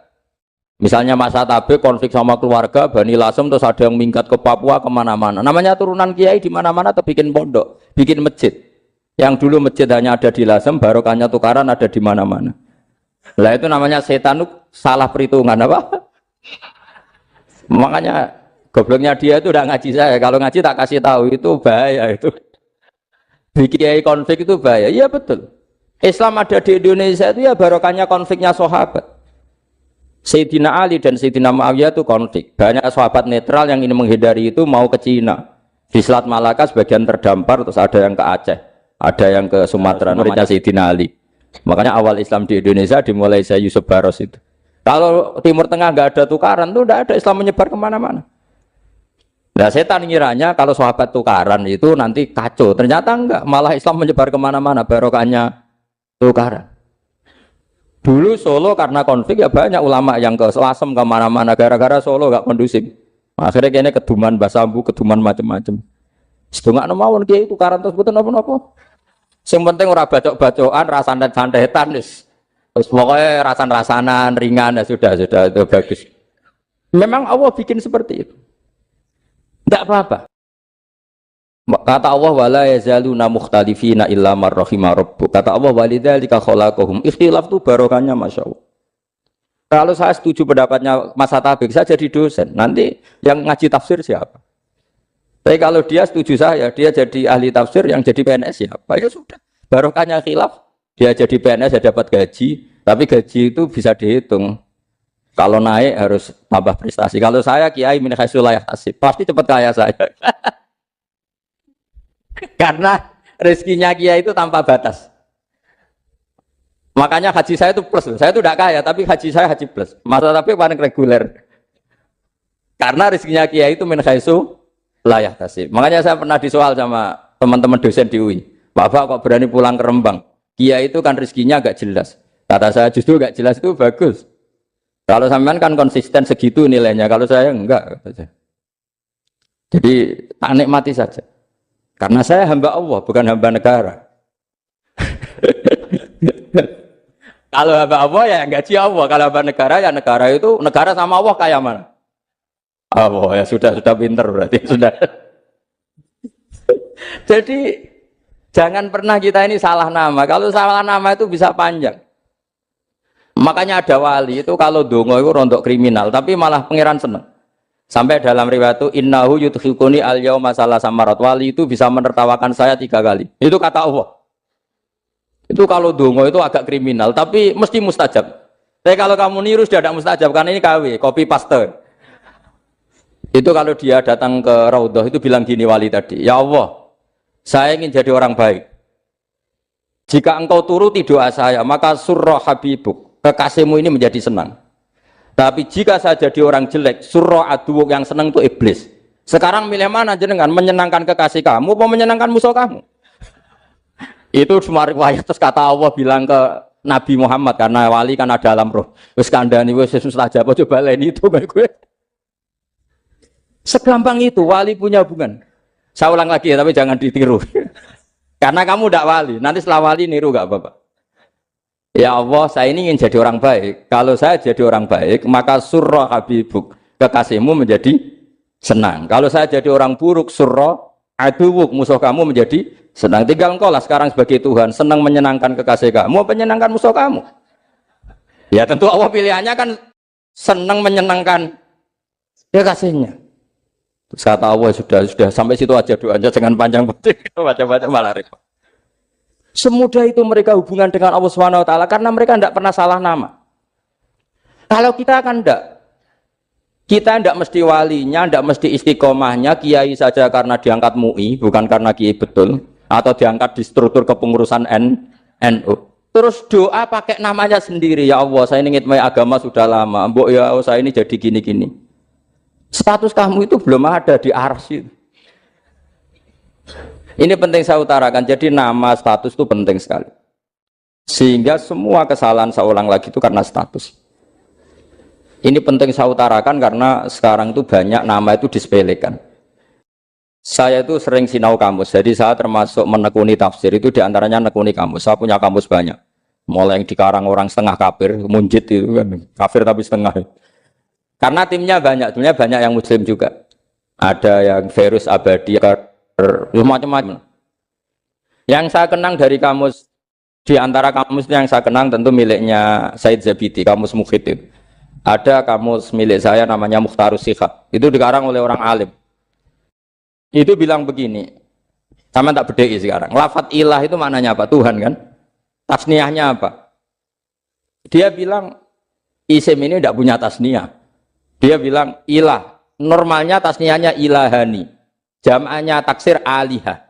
S1: Misalnya Mas Atabe konflik sama keluarga, Bani Lasem, terus ada yang minggat ke Papua kemana-mana. Namanya turunan kiai di mana-mana atau bikin pondok, bikin masjid. Yang dulu masjid hanya ada di Lasem, barokahnya tukaran ada di mana-mana. Lah itu namanya setan itu salah perhitungan apa? Makanya gobloknya dia itu udah ngaji saya. Kalau ngaji tak kasih tahu itu bahaya itu. Bikin kiai konflik itu bahaya. Iya betul. Islam ada di Indonesia itu ya barokahnya konfliknya sahabat. Sayyidina Ali dan Sayyidina Muawiyah itu konflik. Banyak sahabat netral yang ingin menghindari itu mau ke Cina. Di Selat Malaka sebagian terdampar, terus ada yang ke Aceh, ada yang ke Sumatera, namanya Sayyidina Ali. Makanya awal Islam di Indonesia dimulai saya Yusuf Baros itu. Kalau Timur Tengah nggak ada tukaran tuh nggak ada Islam menyebar kemana-mana. Nah setan ngiranya kalau sahabat tukaran itu nanti kacau. Ternyata enggak, malah Islam menyebar kemana-mana barokahnya tukaran. Dulu Solo karena konflik ya banyak ulama yang ke Lasem kemana-mana gara-gara Solo gak kondusif. Akhirnya kayaknya keduman basambu, keduman macam-macam. Setengah mawon kiai tukaran terus betul apa-apa. Yang penting ora bacok-bacokan, rasan-santetan wis. Terus pokoknya rasan-rasanan ringan ya sudah itu bagus. Memang Allah bikin seperti itu. Tidak apa-apa. Kata Allah wala yazaluna mukhtalifina illa man rahima rabbuk. Kata Allah walidzalika khalaqahum. Ikhtilaf itu barokahnya Masya Allah. Kalau saya setuju pendapatnya Mas Atabik, saya jadi dosen. Nanti yang ngaji tafsir siapa? Tapi kalau dia setuju saya, dia jadi ahli tafsir, yang jadi PNS siapa? Ya sudah. Barokahnya khilaf, dia jadi PNS, dia dapat gaji. Tapi gaji itu bisa dihitung. Kalau naik harus tambah prestasi. Kalau saya kiai min haitsu la yahtasib, pasti cepat kaya saya. Karena rezekinya kiai itu tanpa batas. Makanya haji saya itu plus. Saya itu tidak kaya, tapi haji saya haji plus. Masa tapi paling reguler. Karena rezekinya kiai itu min haitsu la yahtasib. Makanya saya pernah disoal sama teman-teman dosen di UI. Bapak kok berani pulang ke Rembang? Kiai itu kan rezekinya agak jelas. Kata saya justru agak jelas itu bagus. Kalau sampean kan konsisten segitu nilainya. Kalau saya enggak. Jadi tak nikmati saja. Karena saya hamba Allah, bukan hamba negara. Kalau hamba Allah ya gaji Allah. Kalau hamba negara ya negara itu, negara sama Allah kayak mana? Allah ya sudah pinter berarti sudah. Jadi jangan pernah kita ini salah nama. Kalau salah nama itu bisa panjang. Makanya ada wali itu kalau dongo itu rontok kriminal, tapi malah pangeran seneng. Sampai dalam riwayat itu innahu yudkhiluni al-yauma salasa marat. Wali itu bisa menertawakan saya 3 kali. Itu kata Allah. Itu kalau dongo itu agak kriminal, tapi mesti mustajab. Tapi kalau kamu niru sudah tidak mustajab karena ini KW, copy paste. Itu kalau dia datang ke Raudhah itu bilang gini wali tadi, ya Allah, saya ingin jadi orang baik. Jika engkau turuti doa saya, maka surra habibuk, kekasihmu ini menjadi senang. Tapi jika saya jadi orang jelek, surra aduwuk, yang senang itu iblis. Sekarang milih mana jenengan? Menyenangkan kekasih kamu atau menyenangkan musuh kamu? Itu cuma riwayat. Terus kata Allah bilang ke Nabi Muhammad karena wali kan ada alam roh. Wis kandhani wis mustajab coba leni itu gue. Segampang itu wali punya hubungan. Saya ulang lagi ya, tapi jangan ditiru. Karena kamu tidak wali, nanti setelah wali niru gak apa-apa. Ya Allah, saya ini ingin jadi orang baik. Kalau saya jadi orang baik, maka surra habibuk, kekasihmu menjadi senang. Kalau saya jadi orang buruk, surra aduwuk, musuh kamu menjadi senang. Tinggal engkau lah sekarang sebagai Tuhan, senang menyenangkan kekasih kamu, menyenangkan musuh kamu. Ya tentu Allah pilihannya kan senang menyenangkan kekasihnya. Terus kata Allah sudah sampai situ aja doanya, jangan panjang penting, baca-baca malah repot. Semudah itu mereka hubungan dengan Allah Subhanahu wa taala karena mereka tidak pernah salah nama. Kalau kita kan tidak. Kita tidak mesti walinya, tidak mesti istiqomahnya, kiai saja karena diangkat MUI, bukan karena kiai betul, atau diangkat di struktur kepengurusan NU. Terus doa pakai namanya sendiri, ya Allah, saya ini ngitmai agama sudah lama, mbok ya Allah, saya ini jadi gini-gini. Status kamu itu belum ada di arsy. Ini penting saya utarakan, jadi nama status itu penting sekali. Sehingga semua kesalahan saya ulang lagi itu karena status. Ini penting saya utarakan karena sekarang itu banyak nama itu disepelekan. Saya itu sering sinau kamus, jadi saya termasuk menekuni tafsir itu diantaranya menekuni kamus. Saya punya kamus banyak. Mulai yang dikarang orang setengah kafir, munjid itu kan, kafir tapi setengah. Karena timnya banyak yang muslim juga. Ada yang virus abadi, macam-macam. Yang saya kenang dari kamus, di antara kamus yang saya kenang tentu miliknya Said Zabidi, kamus Mukhid itu. Ada kamus milik saya namanya Mukhtarus Sikhab, itu dikarang oleh orang alim. Itu bilang begini, sama tak bedai sekarang, lafadz ilah itu maknanya apa? Tuhan kan? Tasniahnya apa? Dia bilang isim ini tidak punya tasniah. Dia bilang ilah, normalnya tasniahnya ilahani, jam'anya taksir alihah.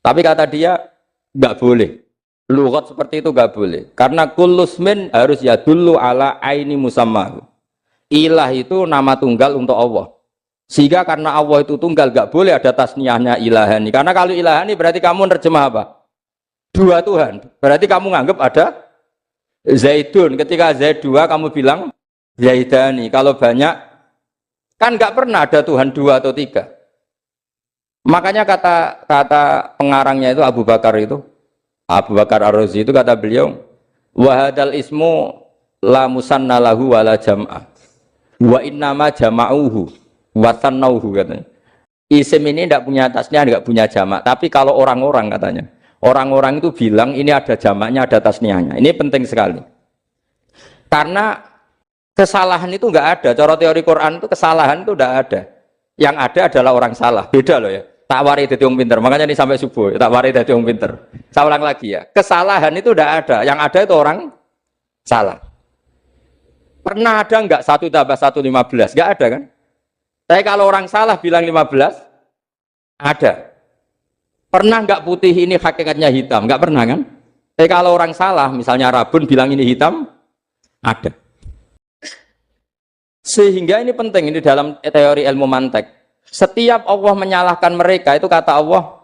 S1: Tapi kata dia nggak boleh. Lughat seperti itu nggak boleh. Karena kullusmin harus yadullu ala aini musammahu. Ilah itu nama tunggal untuk Allah. Sehingga karena Allah itu tunggal nggak boleh ada tasniahnya ilahani. Karena kalau ilahani berarti kamu nerjemah apa? Dua Tuhan. Berarti kamu nganggap ada Zaidun. Ketika Zaid dua kamu bilang Zaidani. Kalau banyak kan nggak pernah ada Tuhan dua atau tiga. Makanya kata pengarangnya itu Abu Bakar Ar-Razi itu kata beliau, wahadal ismu la musanna lahu wala jam'ah wa innama jama'uhu wa sannauhu katanya. Isim ini tidak punya tasniah, tidak punya jamak. Tapi kalau orang-orang katanya, orang-orang itu bilang ini ada jamaknya, ada tasniahnya. Ini penting sekali. Karena kesalahan itu enggak ada. Cara teori Quran itu kesalahan itu enggak ada. Yang ada adalah orang salah. Beda loh ya. Tak wari dadi wong pinter. Makanya ini sampai subuh, tak wari dadi wong pinter. Saya ulang lagi ya. Kesalahan itu enggak ada. Yang ada itu orang salah. Pernah ada enggak 1 tambah 1 15? Enggak ada kan? Tapi kalau orang salah bilang 15, ada. Pernah enggak putih ini hakikatnya hitam? Enggak pernah kan? Tapi kalau orang salah, misalnya Rabun bilang ini hitam, ada. Sehingga ini penting, ini dalam teori ilmu mantek. Setiap Allah menyalahkan mereka, itu kata Allah,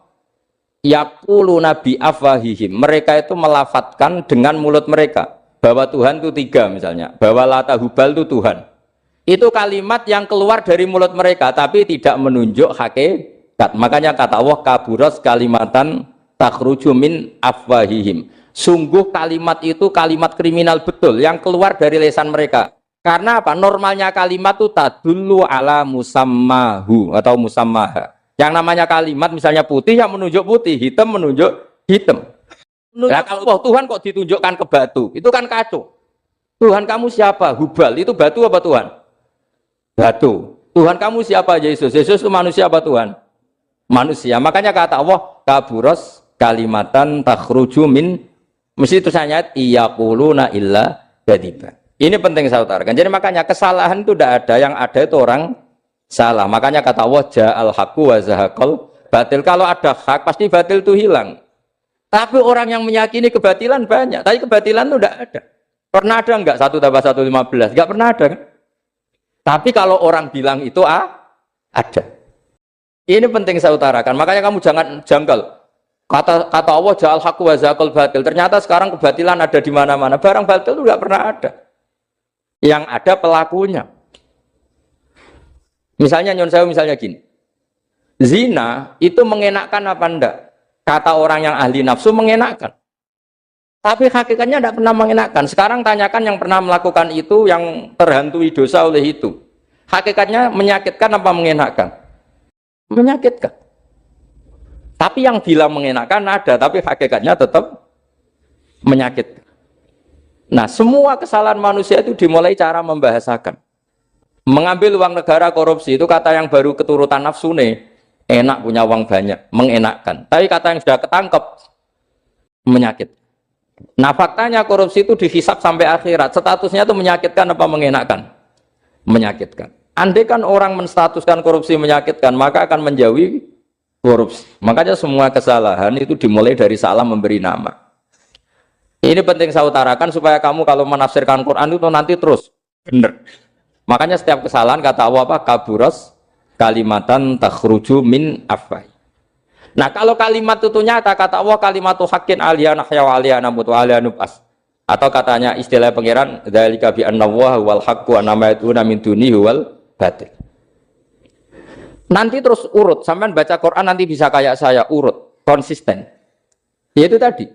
S1: yaqulu nabi afwahihim. Mereka itu melafatkan dengan mulut mereka bahwa Tuhan itu 3 misalnya, bahwa Lata Hubal itu Tuhan. Itu kalimat yang keluar dari mulut mereka tapi tidak menunjuk hakikat. Makanya kata Allah, kaburas kalimatan takhruju min afwahihim. Sungguh kalimat itu kalimat kriminal betul yang keluar dari lisan mereka. Karena apa? Normalnya kalimat itu tadullu ala musammahu atau musammaha. Yang namanya kalimat misalnya putih yang menunjuk putih, hitam menunjuk hitam. Nah, kalau Tuhan kok ditunjukkan ke batu, itu kan kacau. Tuhan kamu siapa? Hubal, itu batu apa Tuhan? Batu. Tuhan kamu siapa? Yesus. Yesus itu manusia apa Tuhan? Manusia. Makanya kata Allah, kaburos kalimatan takhruju min, mesti tulisannya iyaquluna illa kadiba. Ini penting saya utarakan. Jadi makanya kesalahan itu tidak ada, yang ada itu orang salah. Makanya kata Allah, ja'al haqqu wa zahaqal batil. Kalau ada hak pasti batil itu hilang. Tapi orang yang meyakini kebatilan banyak, tapi kebatilan itu tidak ada. Pernah ada enggak 1 tambah 1 15? Enggak pernah ada kan? Tapi kalau orang bilang itu ada. Ini penting saya utarakan. Makanya kamu jangan janggal. Kata Allah ja'al haqqu wa zaqal batil. Ternyata sekarang kebatilan ada di mana-mana. Barang batil itu enggak pernah ada. Yang ada pelakunya. Misalnya nyon saya misalnya gini. Zina itu mengenakkan apa enggak? Kata orang yang ahli nafsu mengenakkan. Tapi hakikatnya tidak pernah mengenakkan. Sekarang tanyakan yang pernah melakukan itu, yang terhantui dosa oleh itu. Hakikatnya menyakitkan apa mengenakkan? Menyakitkan. Tapi yang bilang mengenakkan ada, tapi hakikatnya tetap menyakitkan. Nah, semua kesalahan manusia itu dimulai cara membahasakan. Mengambil uang negara korupsi itu kata yang baru keturutan nafsu nih. Enak punya uang banyak, mengenakkan. Tapi kata yang sudah ketangkep, menyakitkan. Nah faktanya korupsi itu dihisap sampai akhirat. Statusnya itu menyakitkan apa mengenakkan? Menyakitkan. Andai kan orang menstatuskan korupsi menyakitkan, maka akan menjauhi korupsi. Makanya semua kesalahan itu dimulai dari salah memberi nama. Ini penting saya utarakan supaya kamu kalau menafsirkan Quran itu nanti terus benar. Makanya setiap kesalahan kata Allah apa? Kaburas kalimatan takhruju min afwai. Nah kalau kalimat itu nyata, kata Allah kalimatu haqqin aliyana nahya wa aliyana mut wa aliyana nub'as. Atau katanya istilah pangeran dzalika bi anna Allaha wal haqqu wa nama yatuna min dunihi wal batil. Nanti terus urut, sampean baca Quran nanti bisa kayak saya, urut, konsisten. Yaitu tadi.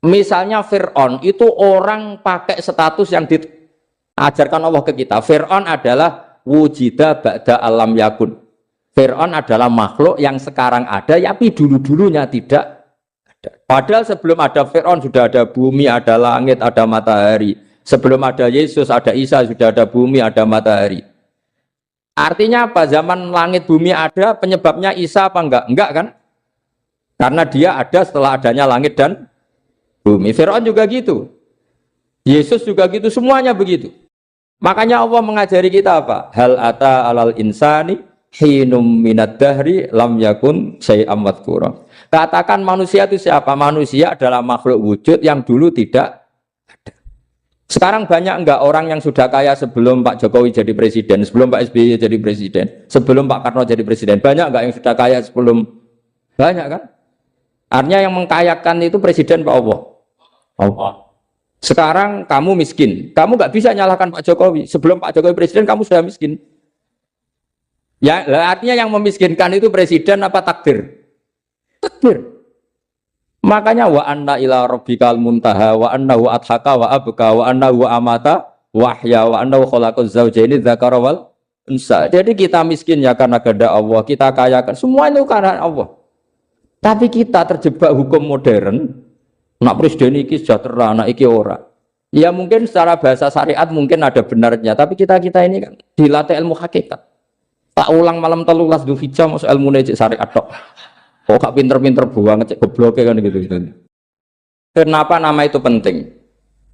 S1: Misalnya Fir'aun itu orang pakai status yang diajarkan Allah ke kita. Fir'aun adalah wujida ba'da alam yakun. Fir'aun adalah makhluk yang sekarang ada, tapi dulu-dulunya tidak ada. Padahal sebelum ada Fir'aun sudah ada bumi, ada langit, ada matahari. Sebelum ada Yesus, ada Isa, sudah ada bumi, ada matahari. Artinya apa? Zaman langit bumi ada, penyebabnya Isa apa enggak? Enggak kan? Karena dia ada setelah adanya langit dan bumi. Fir'aun juga gitu. Yesus juga gitu, semuanya begitu. Makanya Allah mengajari kita apa? Hal ata alal insani hinum minad dahri lam yakun syai'am madhkura. Katakan manusia itu siapa? Manusia adalah makhluk wujud yang dulu tidak ada. Sekarang banyak enggak orang yang sudah kaya sebelum Pak Jokowi jadi presiden, sebelum Pak SBY jadi presiden, sebelum Pak Karno jadi presiden? Banyak enggak yang sudah kaya sebelum? Banyak kan? Artinya yang mengkayakan itu presiden Pak Allah. Allah. Sekarang kamu miskin, kamu nggak bisa nyalahkan Pak Jokowi. Sebelum Pak Jokowi presiden, kamu sudah miskin. Ya, artinya yang memiskinkan itu presiden apa takdir? Takdir. Makanya wa anna ila rabbikal muntaha wa annahu adhaka wa abka wa annahu amata wahya wa annahu khalaqaz zawjaini dzakara wal unsa. Jadi kita miskin ya karena kehendak Allah, kita kaya kan semua itu karena Allah. Tapi kita terjebak hukum modern. Nak presiden iki sejahtera, nak iki ora. Ya mungkin secara bahasa syariat mungkin ada benarnya, tapi kita ini kan dilatih ilmu hakikat. Tak ulang malam 13 Dzulhijjah masuk ilmu cek syariat tok. Kok gak pinter-pinter banget cek goblok kan gitu. Kenapa nama itu penting?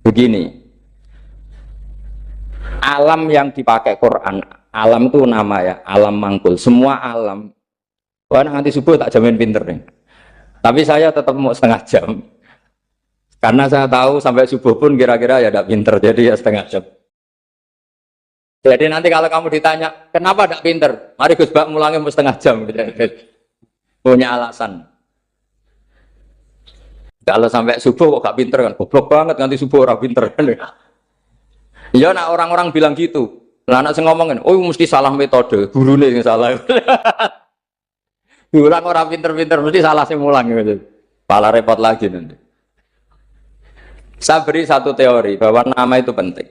S1: Begini. Alam yang dipakai Quran, alam itu nama ya, alam mangkul. Semua alam. Wah nanti subuh tak jamin pinter nih. Tapi saya tetap mau setengah jam. Karena saya tahu sampai subuh pun kira-kira ya tidak pinter, jadi ya setengah jam. Jadi nanti kalau kamu ditanya, kenapa tidak pinter? Mari Gus Bak mulangnya mau setengah jam. Punya alasan. Kalau sampai subuh kok gak pinter kan? Goblok banget nanti subuh orang pinter. Iya nak orang-orang bilang gitu. Lah anak saya ngomongin, oh mesti salah metode, gurunya yang salah. Orang pinter-pinter mesti salah sih mulang gitu. Pala repot lagi nanti. Saya beri satu teori bahwa nama itu penting.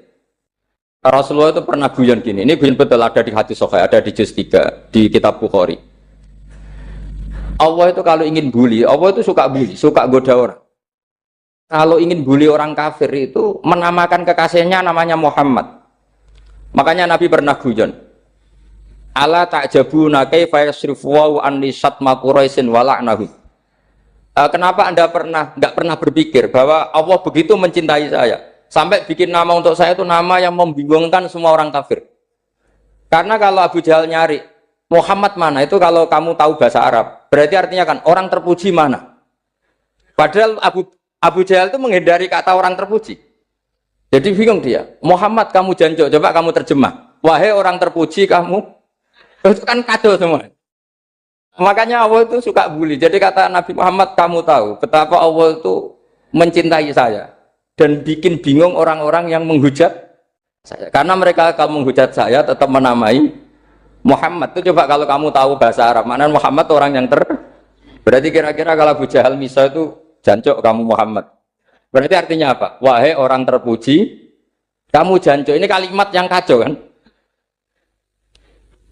S1: Rasulullah itu pernah guyon gini, ini guyon betul ada di hadis sahih, ada di juz 3 di kitab Bukhari. Allah itu kalau ingin bully, Allah itu suka bully, suka goda orang. Kalau ingin bully orang kafir itu menamakan kekasihnya namanya Muhammad. Makanya Nabi pernah guyon. Ala ta'jabuna kaifa yasrifu wa anni syatma quraisin wa la'nahu. Kenapa Anda nggak pernah berpikir bahwa Allah begitu mencintai saya sampai bikin nama untuk saya itu nama yang membingungkan semua orang kafir? Karena kalau Abu Jahal nyari Muhammad mana itu kalau kamu tahu bahasa Arab, berarti artinya kan orang terpuji mana? Padahal Abu Jahal itu menghindari kata orang terpuji. Jadi bingung dia. Muhammad kamu jancuk, coba kamu terjemah. Wahai orang terpuji kamu, itu kan kado semua. Makanya Allah itu suka bully. Jadi kata Nabi Muhammad, kamu tahu betapa Allah itu mencintai saya dan bikin bingung orang-orang yang menghujat saya. Karena mereka kalau menghujat saya tetap menamai Muhammad. Itu coba kalau kamu tahu bahasa Arab, mana Muhammad orang yang berarti kira-kira kalau Abu Jahal Misa itu jancuk kamu Muhammad. Berarti artinya apa? Wahai orang terpuji, kamu jancuk. Ini kalimat yang kacau kan?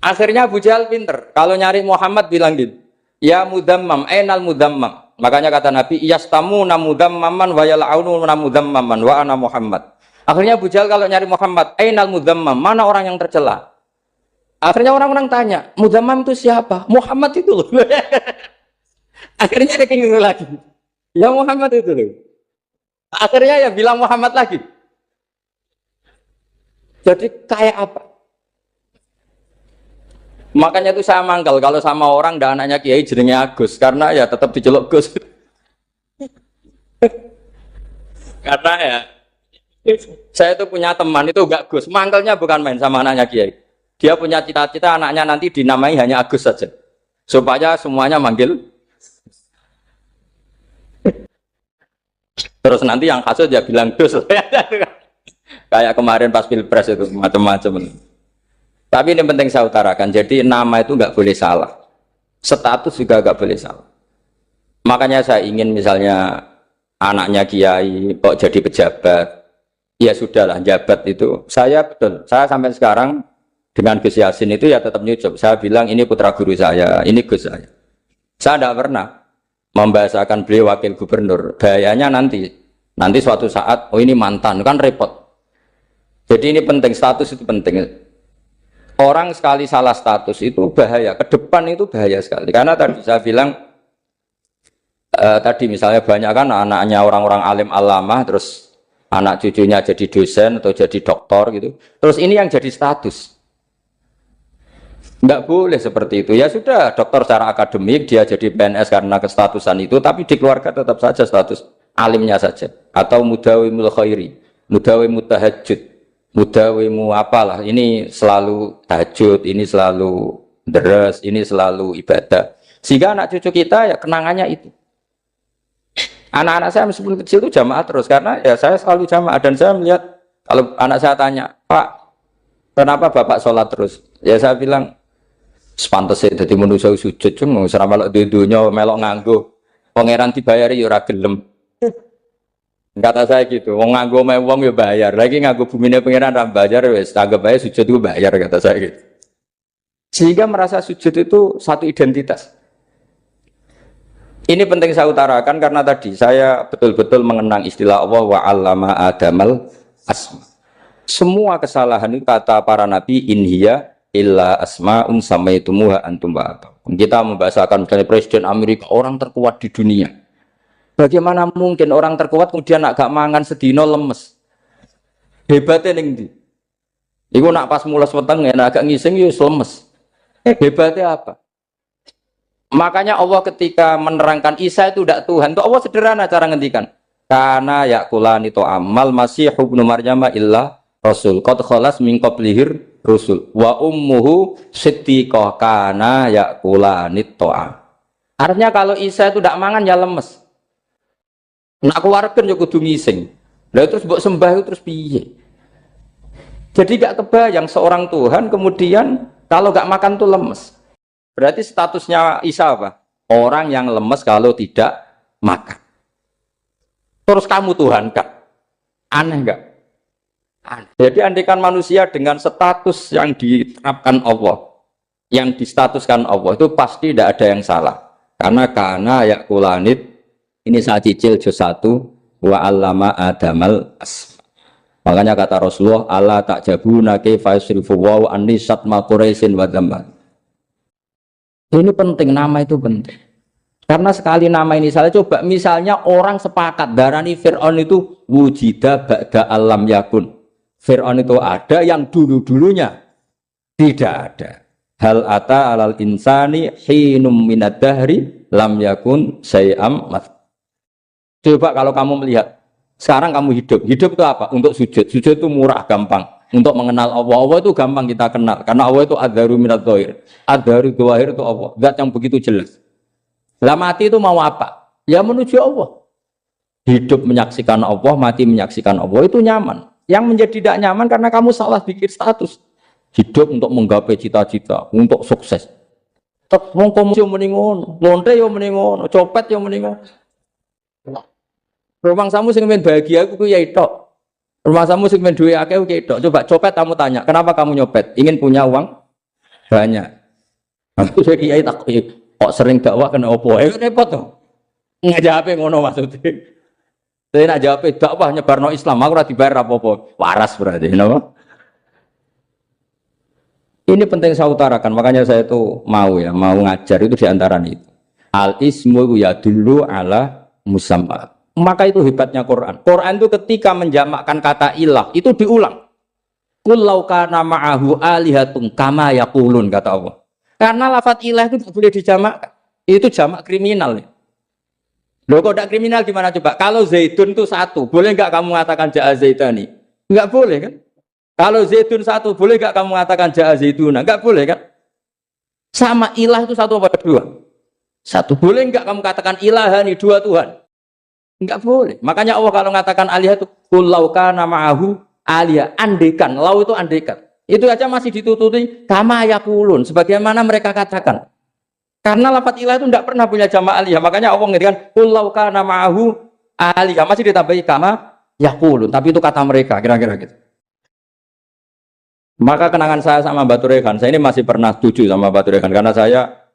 S1: Akhirnya Abu Jahal pinter. Kalau nyari Muhammad bilang gitu. Ya mudammam, enal mudammam. Makanya kata Nabi, yastamu namudammaman wa yal'aunu namudammaman wa ana Muhammad. Akhirnya Abu Jahal kalau nyari Muhammad, enal mudammam, mana orang yang tercela? Akhirnya orang-orang tanya, mudammam itu siapa? Muhammad itu loh. Akhirnya dia keliru lagi. Ya Muhammad itu loh. Akhirnya ya bilang Muhammad lagi. Jadi kayak apa? Makanya itu saya mangkal kalau sama orang dan anaknya Kiai jenenge Agus karena ya tetap diceluk Gus. Karena ya saya itu punya teman itu enggak Gus, mangkalnya bukan main sama anaknya Kiai. Dia punya cita-cita anaknya nanti dinamai hanya Agus saja. Supaya semuanya manggil. Terus nanti yang kasut dia bilang Gus. Kayak kemarin pas Pilpres itu macam-macam. Tapi ini penting saya utarakan, jadi nama itu nggak boleh salah, status juga nggak boleh salah. Makanya saya ingin misalnya anaknya Kiai kok jadi pejabat, ya sudahlah jabat itu. Saya betul, saya sampai sekarang dengan Gus Yasin itu ya tetap nyucup. Saya bilang ini putra guru saya, ini Gus saya. Saya tidak pernah membahasakan beliau wakil gubernur. Bahayanya nanti suatu saat, oh ini mantan, kan repot. Jadi ini penting, status itu penting. Orang sekali salah status itu bahaya, ke depan itu bahaya sekali. Karena tadi saya bilang, tadi misalnya banyak kan anaknya orang-orang alim alamah, terus anak cucunya jadi dosen atau jadi doktor gitu. Terus ini yang jadi status. Nggak boleh seperti itu. Ya sudah, dokter secara akademik, dia jadi PNS karena kestatusan itu, tapi di keluarga tetap saja status alimnya saja. Atau mudawimul khairi, mudawimul tahajud. Mudawimu apalah, ini selalu tahajud, ini selalu deres, ini selalu ibadah. Sehingga anak cucu kita ya kenangannya itu. Anak-anak saya meskipun kecil itu jamaah terus, karena ya saya selalu jamaah. Dan saya melihat, kalau anak saya tanya, Pak, kenapa Bapak sholat terus? Ya saya bilang, sepantasnya jadi manusia sujud, cuma selama melok dudunya, melok nganggo. Pangeran dibayari ya ora gelem. Kata saya gitu, wong nganggo wong ya bayar, lagi nganggo bumine pengiran ra bayar wis anggap aja sujud itu bayar, kata saya gitu. Sehingga merasa sujud itu satu identitas. Ini penting saya utarakan karena tadi saya betul-betul mengenang istilah Allah wa 'allama Adamal asma. Semua kesalahan itu kata para nabi in hiya illa asmaun samaitumuha antum wa. Kita membahasakan misalnya Presiden Amerika orang terkuat di dunia. Bagaimana mungkin orang terkuat kemudian agak mangan sedino lemes? Hebatnya ning ndi? Iku nak pas mules weteng agak ngising ya lemes. Hebatnya apa? Makanya Allah ketika menerangkan Isa itu tidak Tuhan, itu Allah sederhana cara ngendikan. Karena yakulani to amal masih ibnu Maryam illa rasul. Qad khalas min qablihir rusul. Wa ummuhu siddiqah kana yakulani to'am. Artinya kalau Isa itu tidak mangan ya lemes. Nak keluarkan ya kudu ngising. Lah terus mbok sembah itu terus piye? Jadi gak kebayang seorang Tuhan kemudian kalau gak makan tuh lemes. Berarti statusnya Isa apa? Orang yang lemes kalau tidak makan. Terus kamu Tuhan kak? Aneh gak? Aneh. Jadi andaikan manusia dengan status yang diterapkan Allah, yang distatuskan Allah itu pasti tidak ada yang salah. Karena yakulanit. Ini saya cicil juz 1 wa 'allama Adamal asma. Makanya kata Rasulullah, Allah ta'jabuna kaifa yusrifu wa annisat ma quraisin wa dzamma. Ini penting, nama itu penting. Karena sekali nama ini salah, coba misalnya orang sepakat darani Fir'aun itu wujida ba'da alam yakun. Fir'aun itu ada yang dulu-dulunya tidak ada. Hal ata alal insani hinum minad dahri lam yakun say'am mat. Coba kalau kamu melihat, sekarang kamu hidup itu apa? Untuk sujud. Sujud itu murah, gampang. untuk mengenal Allah. Allah itu gampang kita kenal karena Allah itu adzaru minadz dzahir. Adzaru dzahir itu Allah, zat yang begitu jelas. Lah mati itu mau apa? Ya menuju Allah. Hidup menyaksikan Allah, mati menyaksikan Allah itu nyaman. Yang menjadi tidak nyaman karena kamu salah bikin status. Hidup untuk menggapai cita-cita, untuk sukses. Tek wong komunis yo muni ngono, lonte yo muni ngono, copet yo muni ngono. Rumang samu sing men bahagia aku ya tok. Rumah samu sing men duwe akeh ku tok. Coba copet kamu tanya, kenapa kamu nyopet? Ingin punya uang banyak. Aku saya kiai tak kok sering dakwah kena opo? Repot to. Ngajape ngono maksudnya. Saya nak jawab dakwah nyebarno Islam, aku ora dibayar apa-apa. Waras berarti, napa? Ini penting saya utarakan, makanya saya itu mau ngajar itu diantara itu. Al ismu ya dulu ala musamma. Maka itu hebatnya Quran. Quran itu ketika menjamakkan kata ilah itu diulang. Qul law kana ma'ahu alihatun kama yaqulun kata Allah. Karena lafaz ilah itu tidak boleh dijamakkan. Itu jamak kriminal. Loh kok tidak kriminal gimana coba? Kalau Zaidun itu satu, boleh enggak kamu mengatakan ja'a Zaidani? Enggak boleh kan? Kalau Zaidun satu, boleh enggak kamu mengatakan ja'a Zaiduna? Enggak boleh kan? Sama ilah itu satu apa dua? Satu. Boleh enggak kamu katakan ilahani dua Tuhan? Enggak boleh. Makanya Allah kalau mengatakan alihah itu qul law kana ma'ahu alihah, andekan. Lau itu andekan. Itu aja masih ditututi kama yaqulun, sebagaimana mereka katakan. Karena lafaz ilah itu tidak pernah punya jamak alihah. Makanya Allah mengatakan qul law kana ma'ahu alihah, masih ditambahi kama yaqulun, tapi itu kata mereka kira-kira gitu. Maka kenangan saya sama Batu Rehan, saya ini masih pernah setuju sama Batu Rehan karena saya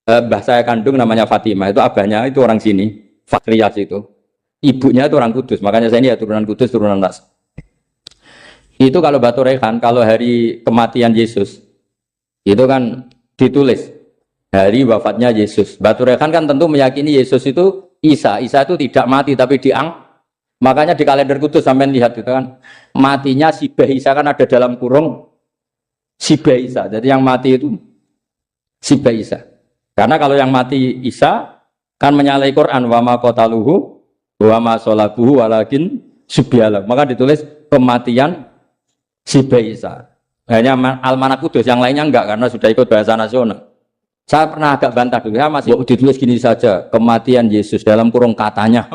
S1: mbah saya kandung namanya Fatimah, itu abahnya itu orang sini. Fakriyas itu, ibunya itu orang Kudus, makanya saya ini ya turunan Kudus, turunan Nas. Itu kalau Batu Rehan, kalau hari kematian Yesus, itu kan ditulis hari wafatnya Yesus. Batu Rehan kan tentu meyakini Yesus itu Isa itu tidak mati tapi makanya di kalender Kudus sampai lihat itu kan, matinya Sibah Isa kan ada dalam kurung Sibah Isa, jadi yang mati itu Sibah Isa. Karena kalau yang mati Isa kan menyalahi Quran wa ma qataluhu wa ma salabuhu walakin subyalah. Maka ditulis kematian Sibah Isa. Hanya Almanak Kudus, yang lainnya enggak karena sudah ikut bahasa nasional. Saya pernah agak bantah dulu ya, masih ditulis gini saja, kematian Yesus dalam kurung katanya.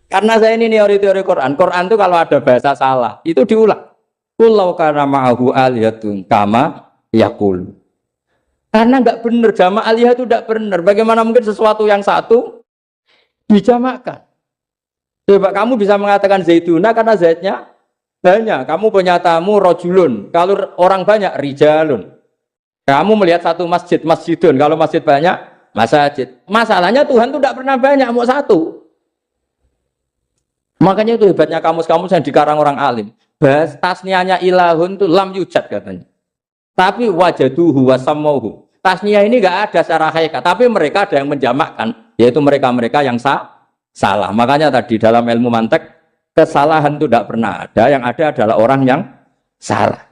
S1: Karena saya ini teori Quran. Quran itu kalau ada bahasa salah, itu diulang. Qul law kana ma'ahu alihatun kama yaqul. Karena nggak benar, jamak alihah itu tidak benar. Bagaimana mungkin sesuatu yang satu dijamakkan? Coba kamu bisa mengatakan Zaiduna karena Zaidnya banyak. Kamu punya tamu rojulun. Kalau orang banyak rijalun. Kamu melihat satu masjid, masjidun. Kalau masjid banyak, masjid. Masalahnya Tuhan itu tidak pernah banyak, mau satu. Makanya itu hebatnya kamus-kamus yang dikarang orang alim. Bahas tasnianya ilahun itu lam yujad katanya. Tapi wajaduhu wasamauhu. Tasniyah ini enggak ada secara hakikat, tapi mereka ada yang menjamakkan, yaitu mereka-mereka yang salah. Makanya tadi dalam ilmu mantek, kesalahan itu tidak pernah ada, yang ada adalah orang yang salah.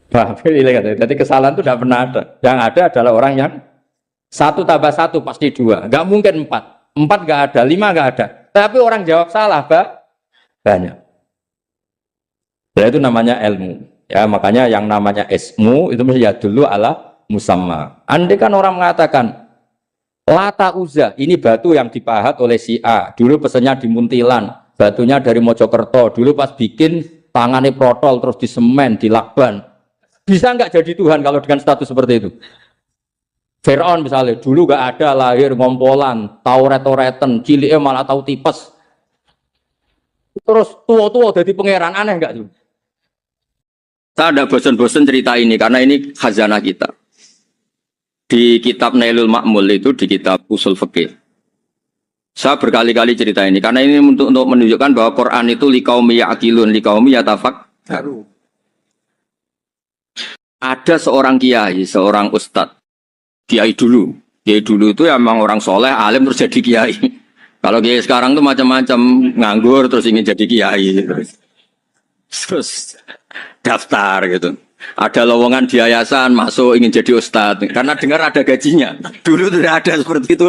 S1: Jadi kesalahan itu tidak pernah ada, yang ada adalah orang yang satu tambah satu pasti dua, nggak mungkin empat nggak ada, lima nggak ada, tapi orang jawab salah banyak. Ya itu namanya ilmu. Ya makanya yang namanya ismu itu mesti ya dulu ala musamma. Andai kan orang mengatakan Lata Uzza, ini batu yang dipahat oleh si A, dulu pesennya di Muntilan, batunya dari Mojokerto, dulu pas bikin tangannya protol terus di semen, di lakban. Bisa nggak jadi Tuhan kalau dengan status seperti itu? Fir'aun misalnya, dulu nggak ada, lahir ngompolan, tahu retoreten, ciliknya malah tahu tipes. Terus tua-tua jadi pangeran, aneh nggak tuh? Saya tidak bosan-bosan cerita ini karena ini khazanah kita. Di kitab Nailul Ma'mul itu, di kitab Usul Fikih. Saya berkali-kali cerita ini karena ini untuk menunjukkan bahwa Quran itu liqaumi ya'qilun, liqaumi yatafakkarun. Ada seorang kiai, seorang ustadz, kiai dulu itu emang orang soleh, alim terus jadi kiai. Kalau kiai sekarang tuh macam-macam, nganggur terus ingin jadi kiai. Terus daftar gitu. Ada lowongan di yayasan masuk ingin jadi ustadz karena dengar ada gajinya. Dulu tidak ada seperti itu,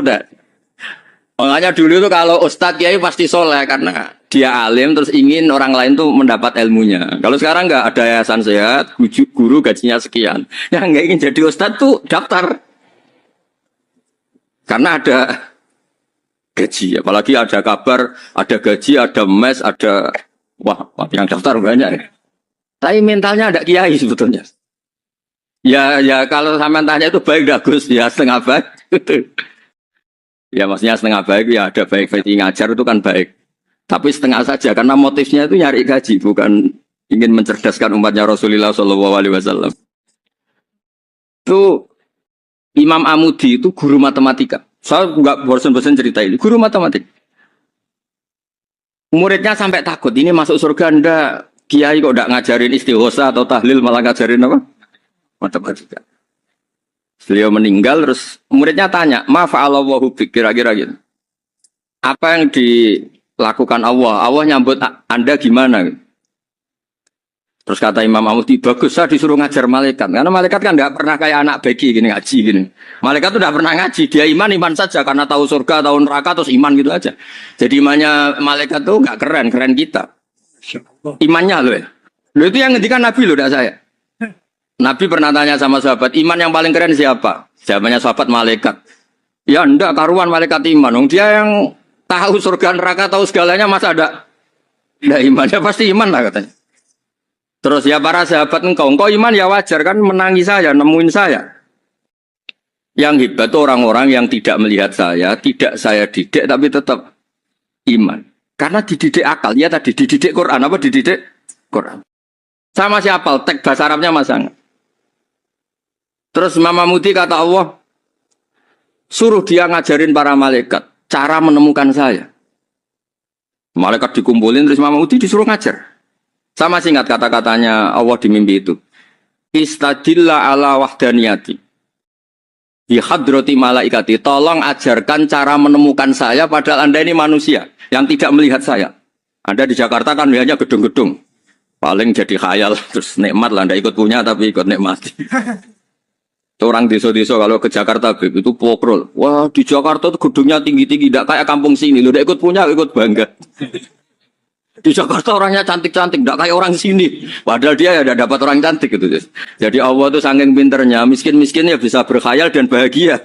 S1: Makanya dulu tuh kalau ustadz kiai pasti soleh karena dia alim terus ingin orang lain tuh mendapat ilmunya. Kalau sekarang nggak ada yayasan sehat, guru gajinya sekian. Yang nggak ingin jadi ustadz tuh daftar karena ada gaji. Apalagi ada kabar, ada gaji, ada mes, ada wah yang daftar banyak. Tapi mentalnya ada kiai sebetulnya. Ya kalau sama tanya itu baik bagus ya setengah baik. Ya maksudnya setengah baik ya ada baik ngajar itu kan baik. Tapi setengah saja karena motifnya itu nyari gaji bukan ingin mencerdaskan umatnya Rasulullah SAW. Itu Imam Amudi itu guru matematika. Saya nggak bosan-bosan cerita ini. Guru matematika. Muridnya sampai takut ini masuk surga Anda kiai kok nggak ngajarin istighosa atau tahlil malah ngajarin apa? Matematika. Beliau meninggal terus muridnya tanya, "Ma fa'alallahu bik?" Kira-kira gitu. Apa yang dilakukan Allah? Allah nyambut Anda gimana? Terus kata Imam Amudi, bagus saya disuruh ngajar malaikat. Karena malaikat kan enggak pernah kayak anak beki gini ngaji gini. Malaikat tuh enggak pernah ngaji, dia iman saja karena tahu surga, tahu neraka terus iman gitu aja. Jadi imannya malaikat tuh enggak keren kita. Imannya loh ya. Loh itu yang ngendikan Nabi loh, enggak saya. Nabi pernah tanya sama sahabat, iman yang paling keren siapa? Jawabannya sahabat malaikat. Ya enggak, karuan malaikat iman. Dia yang tahu surga neraka, tahu segalanya masa ada imannya pasti iman lah katanya. Terus ya para sahabat engkau iman ya wajar kan menangi saya, nemuin saya. Yang hebat itu orang-orang yang tidak melihat saya, tidak saya didik tapi tetap iman. Karena dididik akal, ya tadi dididik Quran, apa dididik Quran. Sama siapa? Teks bahasa Arabnya masang. Terus Imam Amudi kata Allah, suruh dia ngajarin para malaikat cara menemukan saya. Malaikat dikumpulin terus Imam Amudi disuruh ngajar. Sama singkat kata-katanya Allah di mimpi itu. Istadilla ala wahdaniyati. Bi hadrati malaikati. Tolong ajarkan cara menemukan saya padahal Anda ini manusia yang tidak melihat saya. Anda di Jakarta kan melihatnya gedung-gedung. Paling jadi khayal terus nikmat lah Anda ikut punya tapi ikut nikmati. Orang desa-desa kalau ke Jakarta itu pokrol. Wah di Jakarta tuh gedungnya tinggi-tinggi, tidak kayak kampung sini. Lu udah ikut punya, ikut bangga. Di Jakarta orangnya cantik-cantik, tidak kayak orang sini. Padahal dia ya udah dapat orang cantik gitu. Jadi Allah tuh saking pinternya, miskin-miskin ya bisa berkhayal dan bahagia.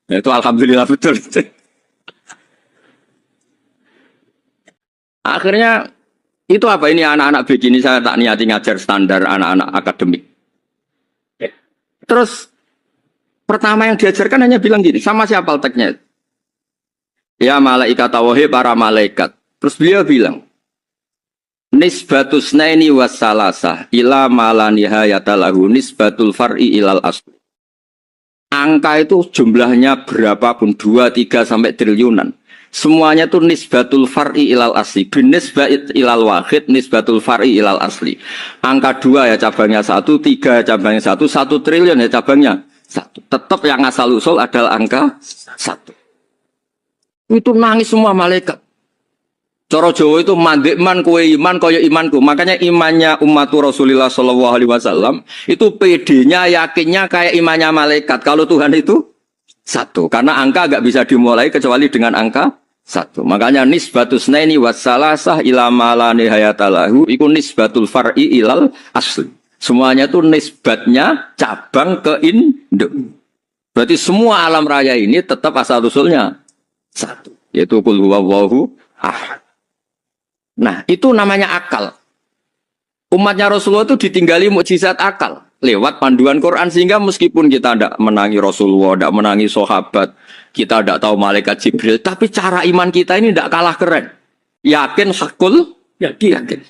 S1: Nah, itu alhamdulillah betul. Akhirnya itu apa ini anak-anak begini saya tak niati ngajar standar anak-anak akademik. Terus pertama yang diajarkan hanya bilang gini, sama siapa teknya? Ya malaikat wahai para malaikat. Terus beliau bilang, nisbatus naini wassalasah ila malanihayata lahu nisbatul far'i ilal asli. Angka itu jumlahnya berapapun 2, 3 sampai triliunan. Semuanya itu nisbatul far'i ilal asli. Binisbat ilal wahid nisbatul far'i ilal asli. Angka 2 ya cabangnya 1, 3 ya cabangnya 1, 1 triliun ya cabangnya 1. Tetap yang asal usul adalah angka 1. Itu nangis semua malaikat. Cara Jawa itu mandekman kowe iman kaya imanku. Makanya imannya umat Rasulullah SAW itu PD-nya yakinnya kayak imannya malaikat. Kalau Tuhan itu 1. Karena angka agak bisa dimulai kecuali dengan angka 1. Makanya nisbatus naini wassalasah ila malani hayatalahu iku nisbatul far'i ilal asli. Semuanya itu nisbatnya cabang ke induk. Berarti semua alam raya ini tetap asal usulnya 1. Yaitu qul huwallahu ahad. Nah, itu namanya akal. Umatnya Rasulullah itu ditinggali mukjizat akal lewat panduan Quran sehingga meskipun kita tidak menangi Rasulullah, tidak menangi sahabat, kita tidak tahu malaikat Jibril, tapi cara iman kita ini tidak kalah keren. Yakin hakul, yakin.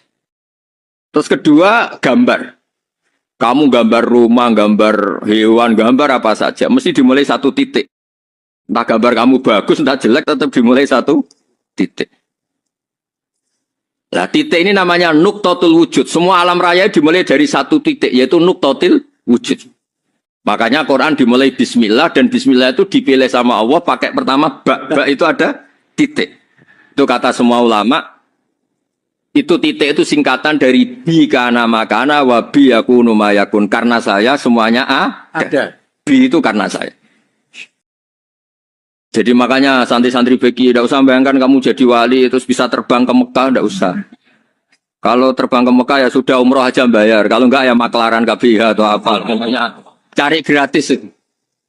S1: Terus kedua, gambar. Kamu gambar rumah, gambar hewan, gambar apa saja, mesti dimulai 1 titik. Entah gambar kamu bagus, entah jelek, tetap dimulai 1 titik. Nah, titik ini namanya nuktotul wujud. Semua alam raya dimulai dari 1 titik, yaitu nuktotil wujud. Makanya Quran dimulai bismillah, dan bismillah itu dipilih sama Allah pakai pertama ba itu ada titik. Itu kata semua ulama. Itu titik itu singkatan dari bi kana makana wa bi yakunu mayakun. Karena saya semuanya ada. Bi itu karena saya. Jadi makanya santri-santri beki tidak usah bayangkan kamu jadi wali terus bisa terbang ke Mekah, tidak usah. Kalau terbang ke Mekah ya sudah umroh aja bayar. Kalau enggak ya maklaran KBH atau apa. Pokoknya cari gratis.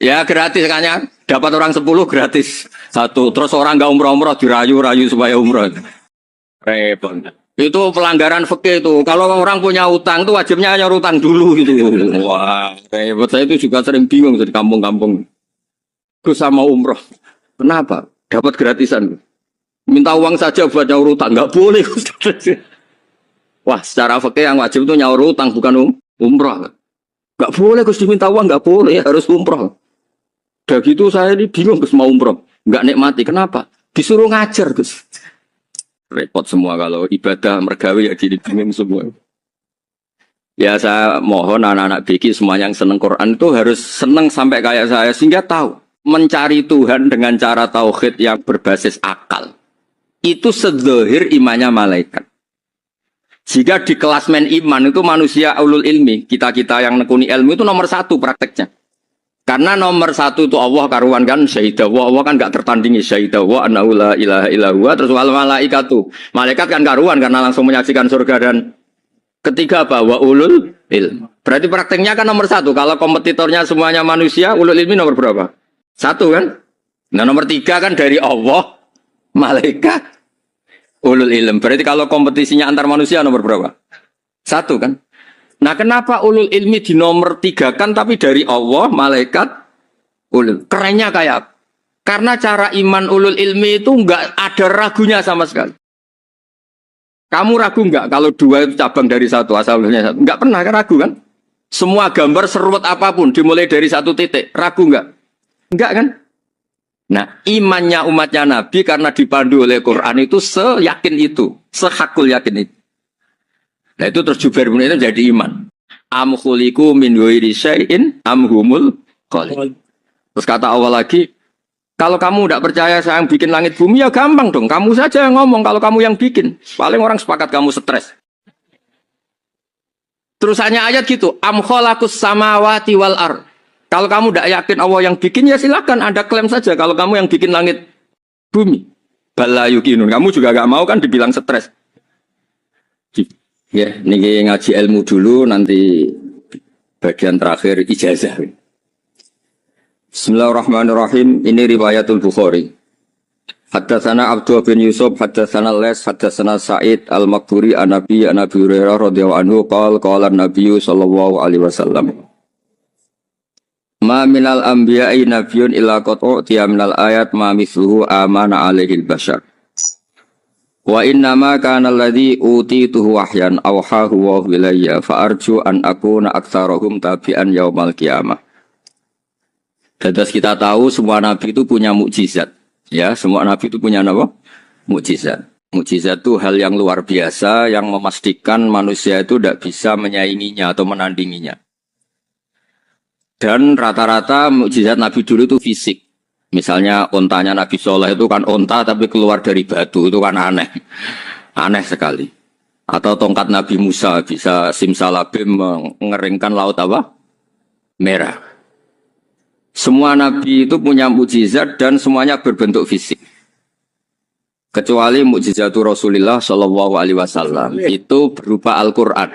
S1: Ya gratis kayaknya dapat orang 10 gratis satu. Terus orang enggak umroh-umroh dirayu-rayu supaya umroh. Repot. Itu pelanggaran fikih itu. Kalau orang punya utang itu wajibnya nyaur utang dulu gitu. Wah, repot. Saya itu juga sering bingung di kampung-kampung. Gus sama umroh. Kenapa? Dapat gratisan. Minta uang saja buat nyaur utang. Nggak boleh. Wah, secara fikih yang wajib itu nyaur utang bukan umroh. Nggak boleh Gus diminta uang. Nggak boleh. Harus umroh. Udah gitu saya ini bingung Gus mau umroh. Nggak nikmati. Kenapa? Disuruh ngajar Gus. Repot semua kalau ibadah mergawe ya jadi bingung semua. Ya saya mohon anak-anak BK semua yang seneng Quran itu harus seneng sampai kayak saya sehingga tahu mencari Tuhan dengan cara tauhid yang berbasis akal itu sedzahir imannya malaikat. Jika di kelasmen iman itu manusia ulul ilmi, kita-kita yang nekuni ilmu itu nomor 1 prakteknya. Karena nomor 1 itu Allah karuan kan syahidah wa Allah kan gak tertandingi syahidah wa annahu la ilaha illa huwa terus wal malaikatu. Malaikat kan karuan karena langsung menyaksikan surga dan ketiga apa wa ulul ilm. Berarti prakteknya kan nomor 1. Kalau kompetitornya semuanya manusia, ulul ilmi nomor berapa? 1 kan? Nah nomor 3 kan dari Allah, malaikat, ulul ilm. Berarti kalau kompetisinya antar manusia nomor berapa? 1 kan? Nah kenapa ulul ilmi di nomor 3 kan tapi dari Allah, malaikat, ulul. Kerennya kayak apa? Karena cara iman ulul ilmi itu enggak ada ragunya sama sekali. Kamu ragu enggak kalau 2 itu cabang dari 1, asalnya 1? Enggak pernah ragu kan? Semua gambar seruat apapun dimulai dari 1 titik, ragu enggak? Enggak kan? Nah imannya umatnya Nabi karena dipandu oleh Quran itu seyakin itu, sehakul yakin itu. Nah itu terus Jubair bin itu jadi iman. Am khuliqu min ghairi syai'in am humul khaliq. Terus kata Allah lagi, kalau kamu tidak percaya saya yang bikin langit bumi ya gampang dong. Kamu saja yang ngomong kalau kamu yang bikin. Paling orang sepakat kamu stres. Terusannya ayat gitu, am khalaqus samawati wal ard. Kalau kamu tidak yakin Allah yang bikin ya silakan Anda klaim saja kalau kamu yang bikin langit bumi. Bala yuqinun. Kamu juga gak mau kan dibilang stres. Ya, ini ngaji ilmu dulu, nanti bagian terakhir ijazah. Bismillahirrahmanirrahim. Ini riwayatul Bukhari. Haddatsana Abdullah bin Yusuf, haddatsana Les, haddatsana Sa'id al-Maqburi an Nabi Hurairah radhiyallahu anhu qala an-nabiy sallallahu alaihi wasallam. Ma minal anbiya'i nabiyyun illa qad utiya minal ayat ma mithluhu amana alaihi al-bashar. Wa innama kana alladhi utituhu wahyan awhahu wa ilayya fa arju an akuna aktsarahum tabi'an yaumal qiyamah. Terus kita tahu semua nabi itu punya mukjizat. Ya, semua nabi itu punya apa? Mukjizat. Mukjizat itu hal yang luar biasa yang memastikan manusia itu tidak bisa menyainginya atau menandinginya. Dan rata-rata mukjizat nabi dulu itu fisik. Misalnya ontanya Nabi Soleh itu kan onta tapi keluar dari batu, itu kan aneh. Aneh sekali. Atau tongkat Nabi Musa bisa simsalabim mengeringkan laut apa? Merah. Semua Nabi itu punya mukjizat dan semuanya berbentuk fisik. Kecuali mukjizatul Rasulullah Shallallahu Alaihi Wasallam itu berupa Al-Quran.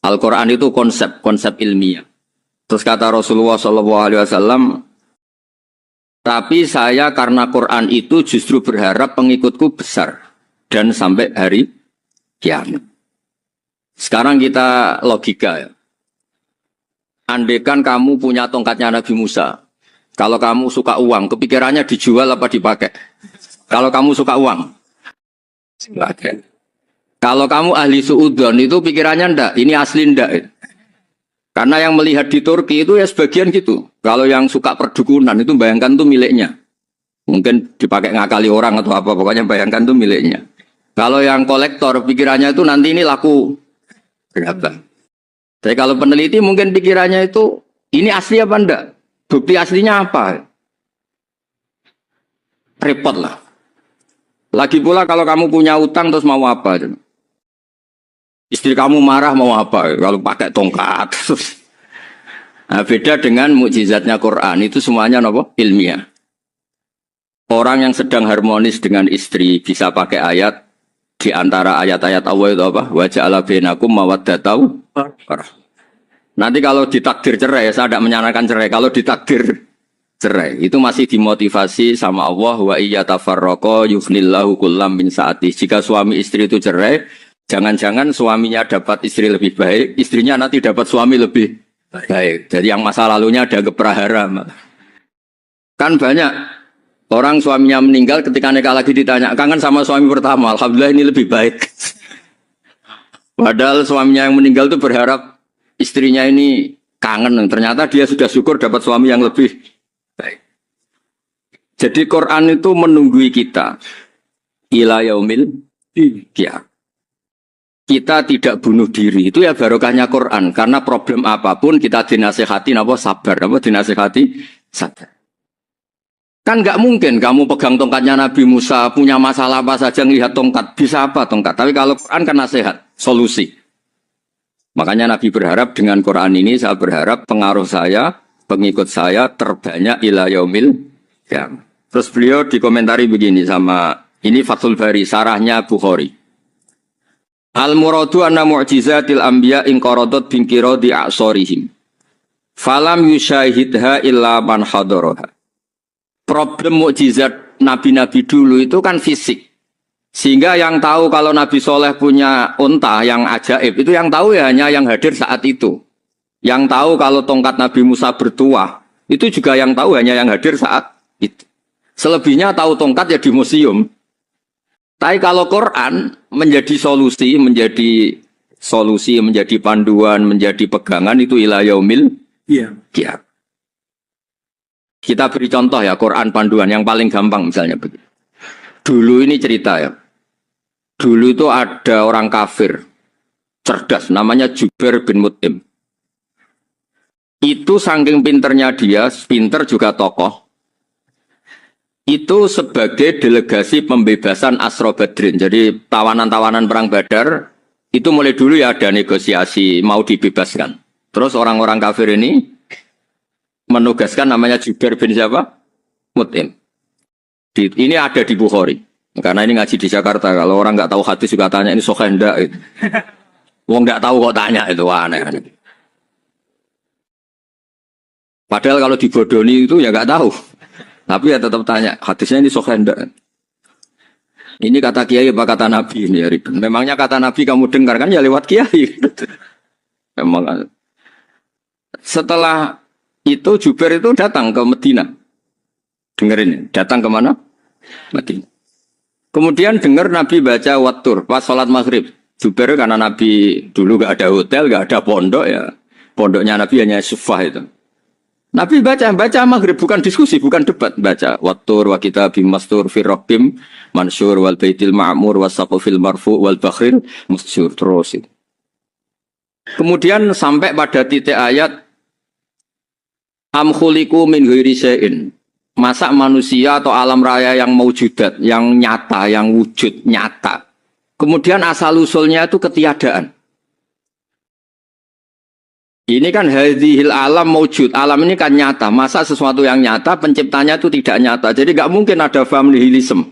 S1: Al-Quran itu konsep ilmiah. Terus kata Rasulullah Shallallahu Alaihi Wasallam, tapi saya karena Quran itu justru berharap pengikutku besar dan sampai hari kiamat. Sekarang kita logika ya. Andaikan kamu punya tongkatnya Nabi Musa, kalau kamu suka uang, kepikirannya dijual apa dipakai? Kalau kamu suka uang, dipakai. Kalau kamu ahli suudon itu pikirannya ndak, ini asli ndak. Karena yang melihat di Turki itu ya sebagian gitu. Kalau yang suka perdukunan itu bayangkan tuh miliknya. Mungkin dipakai ngakali orang atau apa, pokoknya bayangkan tuh miliknya. Kalau yang kolektor pikirannya itu nanti ini laku berapa. Tapi kalau peneliti mungkin pikirannya itu ini asli apa enggak? Bukti aslinya apa? Repot lah. Lagi pula kalau kamu punya utang terus mau apa? Istri kamu marah mau apa? Kalau pakai tongkat. Nah, beda dengan mukjizatnya Quran itu semuanya apa? Ilmiah. Orang yang sedang harmonis dengan istri bisa pakai ayat di antara ayat-ayat Allah itu apa? Wa ja'ala bainakum mawaddatau. Nanti kalau ditakdir cerai, saya tidak menyarankan cerai. Kalau ditakdir cerai, itu masih dimotivasi sama Allah. Wa iya tafarraqa yufnillahu kullam min saati. Jika suami istri itu cerai, jangan-jangan suaminya dapat istri lebih baik, istrinya nanti dapat suami lebih baik. Jadi yang masa lalunya ada keprahara. Kan banyak orang suaminya meninggal ketika nikah lagi ditanya, kangen sama suami pertama, alhamdulillah ini lebih baik. Padahal suaminya yang meninggal itu berharap istrinya ini kangen, ternyata dia sudah syukur dapat suami yang lebih baik. Jadi Quran itu menunggui kita ila yaumil qiyamah. Kita tidak bunuh diri, itu ya barokahnya Quran. Karena problem apapun kita dinasihati apa sabar, apa dinasihati sabar. Kan nggak mungkin kamu pegang tongkatnya Nabi Musa, punya masalah apa saja ngelihat tongkat, bisa apa tongkat. Tapi kalau Quran kan nasihat, solusi. Makanya Nabi berharap dengan Quran ini, saya berharap pengaruh saya, pengikut saya terbanyak ila yaumil qiyamah. Terus beliau dikomentari begini sama, ini Fathul Bari, sarahnya Bukhari. Al-muradu anna mu'jizatil anbiya inqaradot binkiro di a'sorihim. Falam yushahidha illa man hadaraha. Problem mukjizat nabi-nabi dulu itu kan fisik. Sehingga yang tahu kalau Nabi Soleh punya unta yang ajaib, itu yang tahu ya hanya yang hadir saat itu. Yang tahu kalau tongkat Nabi Musa bertuah, itu juga yang tahu hanya yang hadir saat itu. Selebihnya tahu tongkat ya di museum. Tapi kalau Quran menjadi solusi, menjadi panduan, menjadi pegangan, itu ila yaumil qiyamah. Kita beri contoh ya, Quran panduan yang paling gampang misalnya begini. Dulu ini cerita ya. Dulu itu ada orang kafir cerdas namanya Jubair bin Mut'im. Itu saking pinternya dia, pinter juga tokoh. Itu sebagai delegasi pembebasan Asra Badrin. Jadi tawanan-tawanan perang Badar itu mulai dulu ya ada negosiasi mau dibebaskan. Terus orang-orang kafir ini menugaskan namanya Jubair bin siapa? Mut'im. Ini ada di Bukhari. Karena ini ngaji di Jakarta. Kalau orang nggak tahu hadis juga tanya ini sahih enggak gitu. Wong nggak tahu kok tanya itu aneh. Padahal kalau dibodoni itu ya nggak tahu. Tapi ya tetap tanya hadisnya ini sahih enggak. Ini kata kiai apa kata nabi ini ya Ribet. Memangnya kata nabi kamu dengar kan ya lewat kiai. Memang. Setelah itu Jubair itu datang ke Medina. Dengerin, datang ke mana? Medina. Kemudian dengar Nabi baca Wattur pas sholat maghrib. Jubair karena Nabi dulu gak ada hotel, gak ada pondok ya. Pondoknya Nabi hanya sufah itu. Nabi baca maghrib, bukan diskusi, bukan debat. Baca Wattur wa kitabim mastur firrokim mansur wal baitil ma'mur wasaqufil marfu wal bakhril musyur. Terus itu. Kemudian sampai pada titik ayat am khuliqu min ghairi syai'in. Masa manusia atau alam raya yang maujudat, yang nyata, yang wujud nyata. Kemudian asal-usulnya itu ketiadaan. Ini kan hadhil alam maujud. Alam ini kan nyata. Masa sesuatu yang nyata, penciptanya itu tidak nyata. Jadi nggak mungkin ada faham nihilisme.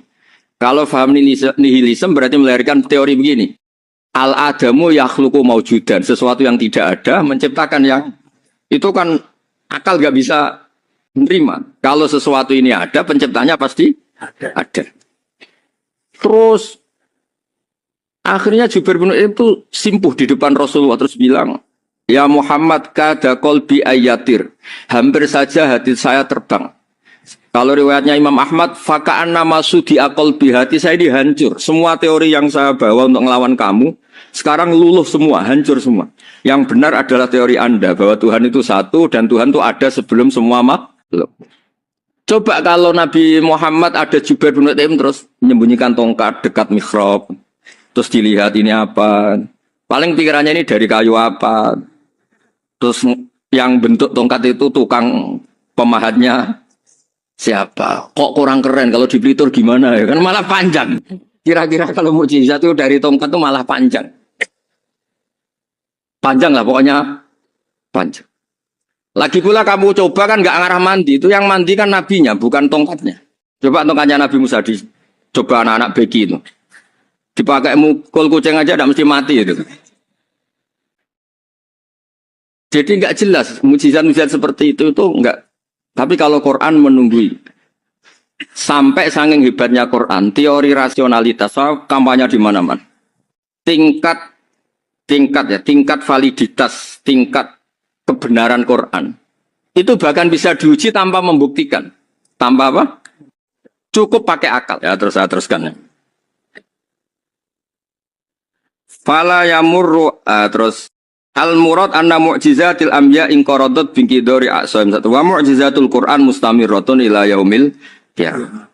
S1: Kalau faham nihilisme berarti melahirkan teori begini. Al-adamu yakhluqu maujudan. Sesuatu yang tidak ada, menciptakan yang... Itu kan akal nggak bisa menerima. Kalau sesuatu ini ada, penciptanya pasti ada. Terus akhirnya Jubair bin Mut'im itu simpuh di depan Rasulullah terus bilang, ya Muhammad kada qalbi ayatir. Hampir saja hati saya terbang. Kalau riwayatnya Imam Ahmad, faka'anna masudi aqalbi, hati saya ini hancur. Semua teori yang saya bawa untuk melawan kamu sekarang luluh semua, hancur semua. Yang benar adalah teori Anda bahwa Tuhan itu satu dan Tuhan itu ada sebelum semua makhluk. Coba kalau Nabi Muhammad ada Jubair bin Mut'im terus menyembunyikan tongkat dekat mihrab. Terus dilihat ini apa. Paling pikirannya ini dari kayu apa. Terus yang bentuk tongkat itu tukang pemahatnya siapa. Kok kurang keren kalau di Blitur gimana ya. Kan malah panjang. Kira-kira kalau mukjizat itu dari tongkat itu malah panjang. Panjang lah pokoknya. Panjang. Lagi pula kamu coba kan nggak ngarah mandi. Itu yang mandi kan nabinya, bukan tongkatnya. Coba tongkatnya Nabi Musa coba anak-anak beki itu. Dipakai mukul kucing aja tidak mesti mati itu. Jadi nggak jelas mujizat-mujizat seperti itu enggak. Tapi kalau Quran menunggui sampai saking hebatnya Quran, teori rasionalitas kampanye di mana-mana. Tingkat validitas, tingkat kebenaran Quran itu bahkan bisa diuji tanpa membuktikan. Tanpa apa? Cukup pakai akal. Ya terus saya teruskan ya. Fala yamurru terus al murad anna mu'jizatil anbiya in qaradat bin qidari a'saim satu wa mu'jizatul Quran mustamirratun ila yaumil qiyamah.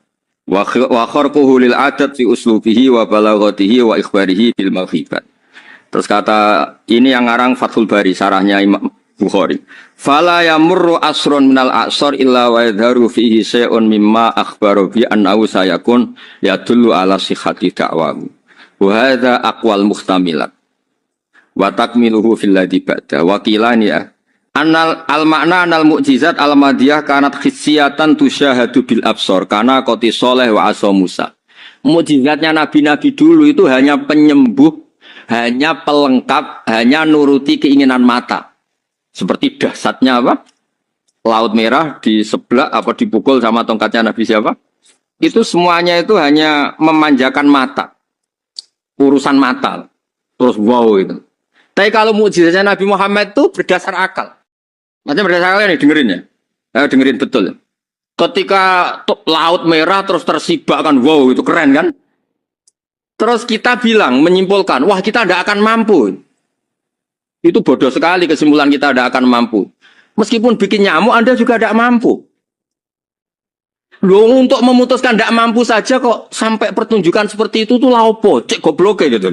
S1: Wa kharquhu lil adat fi uslubihi wa balaghatihi wa ikhbarihi bil mawhibat. Terus kata ini yang ngarang Fathul Bari sarahnya Imam Bukhari. Fala yamurru asrun minal a'sar illa wa yadharu fihi syai'un mimma akhbaru bi annahu sayakun yadullu ala sihhati da'wahu. Wa hadza aqwal muhtamilat. Wa takmiluhu fil ladzi ba'da. Wa qilani ya. Annal al-ma'na anal mu'jizat al-madiyah kanat khissiyatan tusyahadu bil absar kana qati Shalih wa asa Musa. Mukjizatnya nabi-nabi dulu itu hanya penyembuh, hanya pelengkap, hanya nuruti keinginan mata. Seperti dahsyatnya apa? Laut Merah di sebelah apa dipukul sama tongkatnya Nabi siapa? Itu semuanya itu hanya memanjakan mata. Urusan mata. Terus wow itu. Tapi kalau mukjizatnya Nabi Muhammad itu berdasar akal. Maksudnya berdasar akal nih dengerin ya. Dengerin betul. Ketika Laut Merah terus tersibak kan wow itu keren kan? Terus kita bilang menyimpulkan, wah kita tidak akan mampu. Itu bodoh sekali kesimpulan kita tidak akan mampu. Meskipun bikin nyamuk Anda juga tidak mampu. Loh untuk memutuskan tidak mampu saja kok sampai pertunjukan seperti itu tuh laopo, cek goblok gitu.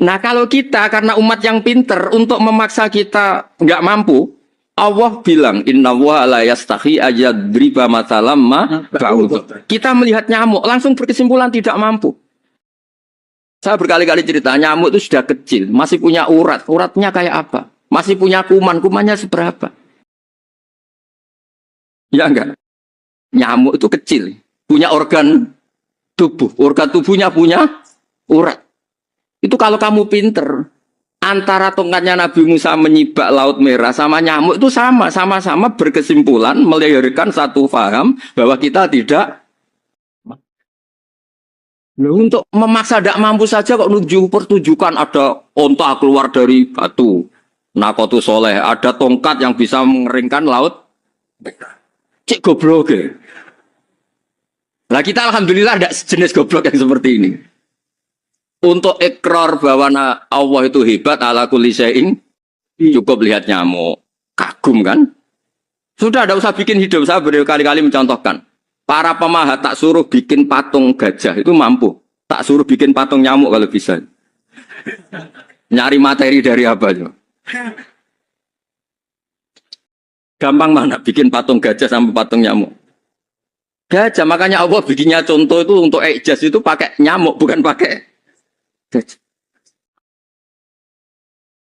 S1: Nah kalau kita karena umat yang pinter untuk memaksa kita nggak mampu, Allah bilang Inna wa la yastahi ajadriba matalam ma ba'ud. Kita melihat nyamuk langsung berkesimpulan tidak mampu. Saya berkali-kali cerita nyamuk itu sudah kecil, masih punya urat, uratnya kayak apa? Masih punya kuman, kumannya seberapa? Ya enggak? Nyamuk itu kecil, punya organ tubuhnya punya urat. Itu kalau kamu pinter, antara tongkatnya Nabi Musa menyibak Laut Merah sama nyamuk itu sama-sama berkesimpulan melahirkan satu faham bahwa kita tidak. Untuk memaksa tidak mampu saja kok nuju pertunjukan ada onta keluar dari batu. Nakotu Shalih ada tongkat yang bisa mengeringkan laut. Cek goblok ya. Nah kita alhamdulillah tidak sejenis goblok yang seperti ini. Untuk ikrar bahwa Allah itu hebat ala kulli syai'in cukup lihat nyamuk. Kagum kan? Sudah tidak usah bikin hidup. Saya berkali-kali mencontohkan. Para pemahat tak suruh bikin patung gajah itu mampu. Tak suruh bikin patung nyamuk kalau bisa. Nyari materi dari apa itu? Gampang mana bikin patung gajah sama patung nyamuk? Gajah, makanya Allah bikinnya contoh itu untuk ijaz itu pakai nyamuk bukan pakai gajah.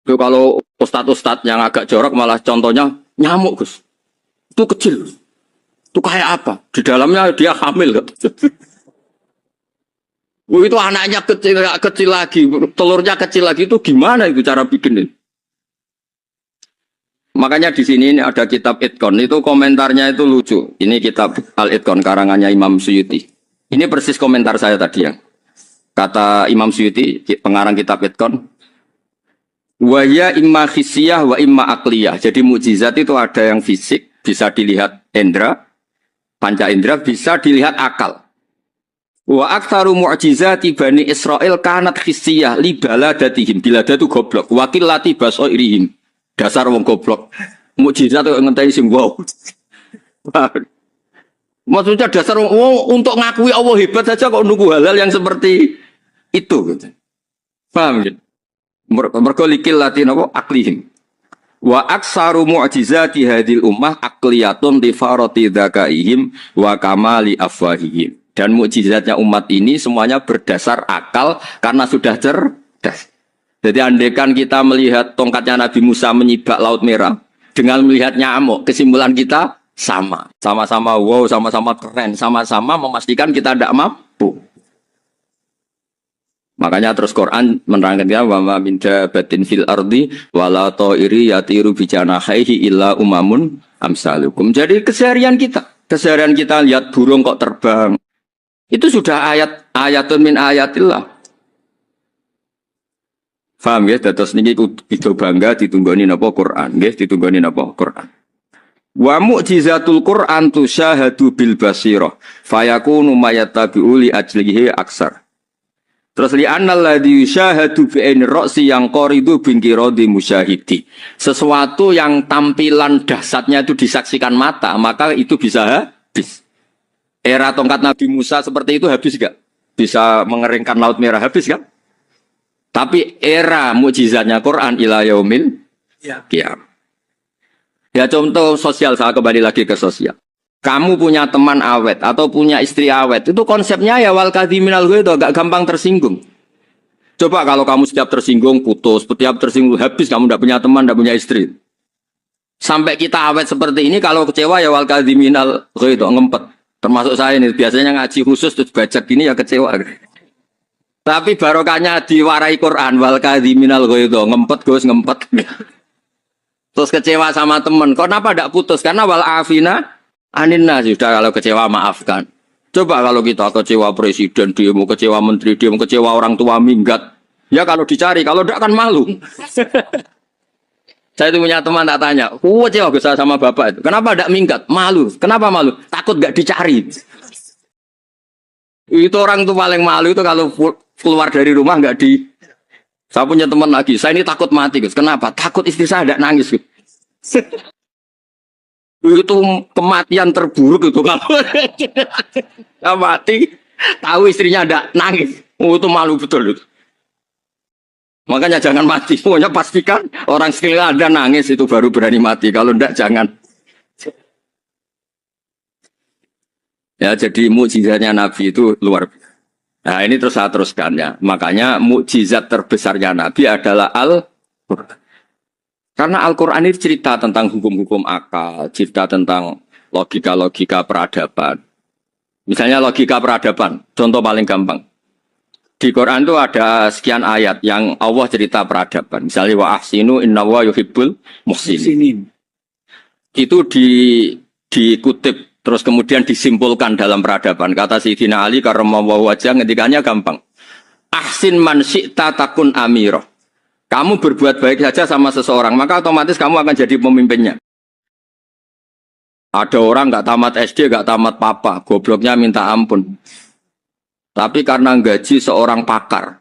S1: Itu kalau ustadz-ustadz yang agak jorok malah contohnya nyamuk Gus. Itu kecil. Itu kayak apa? Di dalamnya dia hamil kan? Itu anaknya kecil lagi, telurnya kecil lagi itu gimana itu cara bikin ini? Makanya di sini ini ada kitab Itqan itu komentarnya itu lucu. Ini kitab Al-Itqan karangannya Imam Suyuti. Ini persis komentar saya tadi ya. Kata Imam Suyuti pengarang kitab Itqan, wa ya imma khissiyah wa imma aqliyah. Jadi mukjizat itu ada yang fisik bisa dilihat indra. Panca indera bisa dilihat akal. Wa aktsaru mu'jizati Bani Israil kanat khissiyah li baladatihim. Balada itu goblok. Wa qillati basairihim. Dasar wong goblok. Mukjizat itu ngenteni sing wow. Maksudnya dasar wong untuk ngakui Allah hebat saja kok nunggu hal-hal yang seperti itu gitu. Paham gitu? Mergo likillati napa aklihim. Wa aksaru mu'jizati hadil ummah aqliyatun li farati dzakaihim wa kamali afwahihim. Dan mukjizatnya umat ini semuanya berdasar akal karena sudah cerdas. Jadi andaikan kita melihat tongkatnya Nabi Musa menyibak Laut Merah dengan melihat nyamuk, kesimpulan kita sama. Sama-sama wow, sama-sama keren, sama-sama memastikan kita tidak mampu. Makanya terus Quran menerangkan ya wa ma min dabatin fil ardi wala ta'iri yatiru bi janahihi illa umamun amsalukum. Jadi keseharian kita lihat burung kok terbang. Itu sudah ayatun min ayatillah. Paham ya? Terus niki itu bangga ditunggoni napa Quran, nggih ditunggoni napa Quran. Wa mu'jizatul Quran tusyahadu bil basirah fayakunu mayattabi'u li ajlihi aksar. Terus li annal ladzi yusyahadu bi aini ra'si yang qaridu bingkiradi musyahidi. Sesuatu yang tampilan dahsyatnya itu disaksikan mata, maka itu bisa habis. Era tongkat Nabi Musa seperti itu habis enggak? Bisa mengeringkan laut merah habis kan? Tapi era mukjizatnya Quran ila yaumil qiyamah. Ya contoh sosial, saya kembali lagi ke sosial. Kamu punya teman awet atau punya istri awet, itu konsepnya ya wal kadhiminal ghaidha, gak gampang tersinggung. Coba kalau kamu setiap tersinggung putus, setiap tersinggung habis, kamu tidak punya teman, tidak punya istri. Sampai kita awet seperti ini, kalau kecewa ya wal kadhiminal ghaidha, ngempet. Termasuk saya ini, biasanya ngaji khusus terus baca gini ya kecewa. Tapi barokahnya diwarai Quran wal kadhiminal ghaidha, ngempet Gus, ngempet. Terus kecewa sama teman, kenapa tidak putus? Karena wal afina Aninna sudah, kalau kecewa maafkan. Coba kalau kita kecewa presiden, dia mau kecewa menteri, dia mau kecewa orang tua minggat. Ya kalau dicari, kalau tidak kan malu. Saya itu punya teman tak tanya, kecewa besar sama bapak itu. Kenapa tidak minggat? Malu. Kenapa malu? Takut gak dicari. Itu orang tuh paling malu itu kalau keluar dari rumah nggak di. Saya punya teman lagi, saya ini takut mati Gus. Kenapa? Takut istri saya tidak nangis Gus. Itu kematian terburuk itu kalau mati tahu istrinya ada nangis, itu malu betul itu. Makanya jangan mati, pokoknya pastikan orang sekeliling ada nangis itu baru berani mati, kalau enggak jangan. Ya jadi mukjizatnya Nabi itu luar biasa. Nah ini terus saya teruskan ya, makanya mukjizat terbesarnya Nabi adalah Al-Quran. Karena Al-Quran ini cerita tentang hukum-hukum akal, cerita tentang logika-logika peradaban. Misalnya logika peradaban, contoh paling gampang. Di Quran itu ada sekian ayat yang Allah cerita peradaban. Misalnya wa ahsinu innallaha yuhibbul muhsinin. Itu dikutip terus kemudian disimpulkan dalam peradaban. Kata Sayyidina Ali karramallahu wajhah ngendikannya gampang. Ahsin man syi'ta takun amirah. Kamu berbuat baik saja sama seseorang, maka otomatis kamu akan jadi pemimpinnya. Ada orang nggak tamat SD, nggak tamat papa, gobloknya minta ampun. Tapi karena gaji seorang pakar,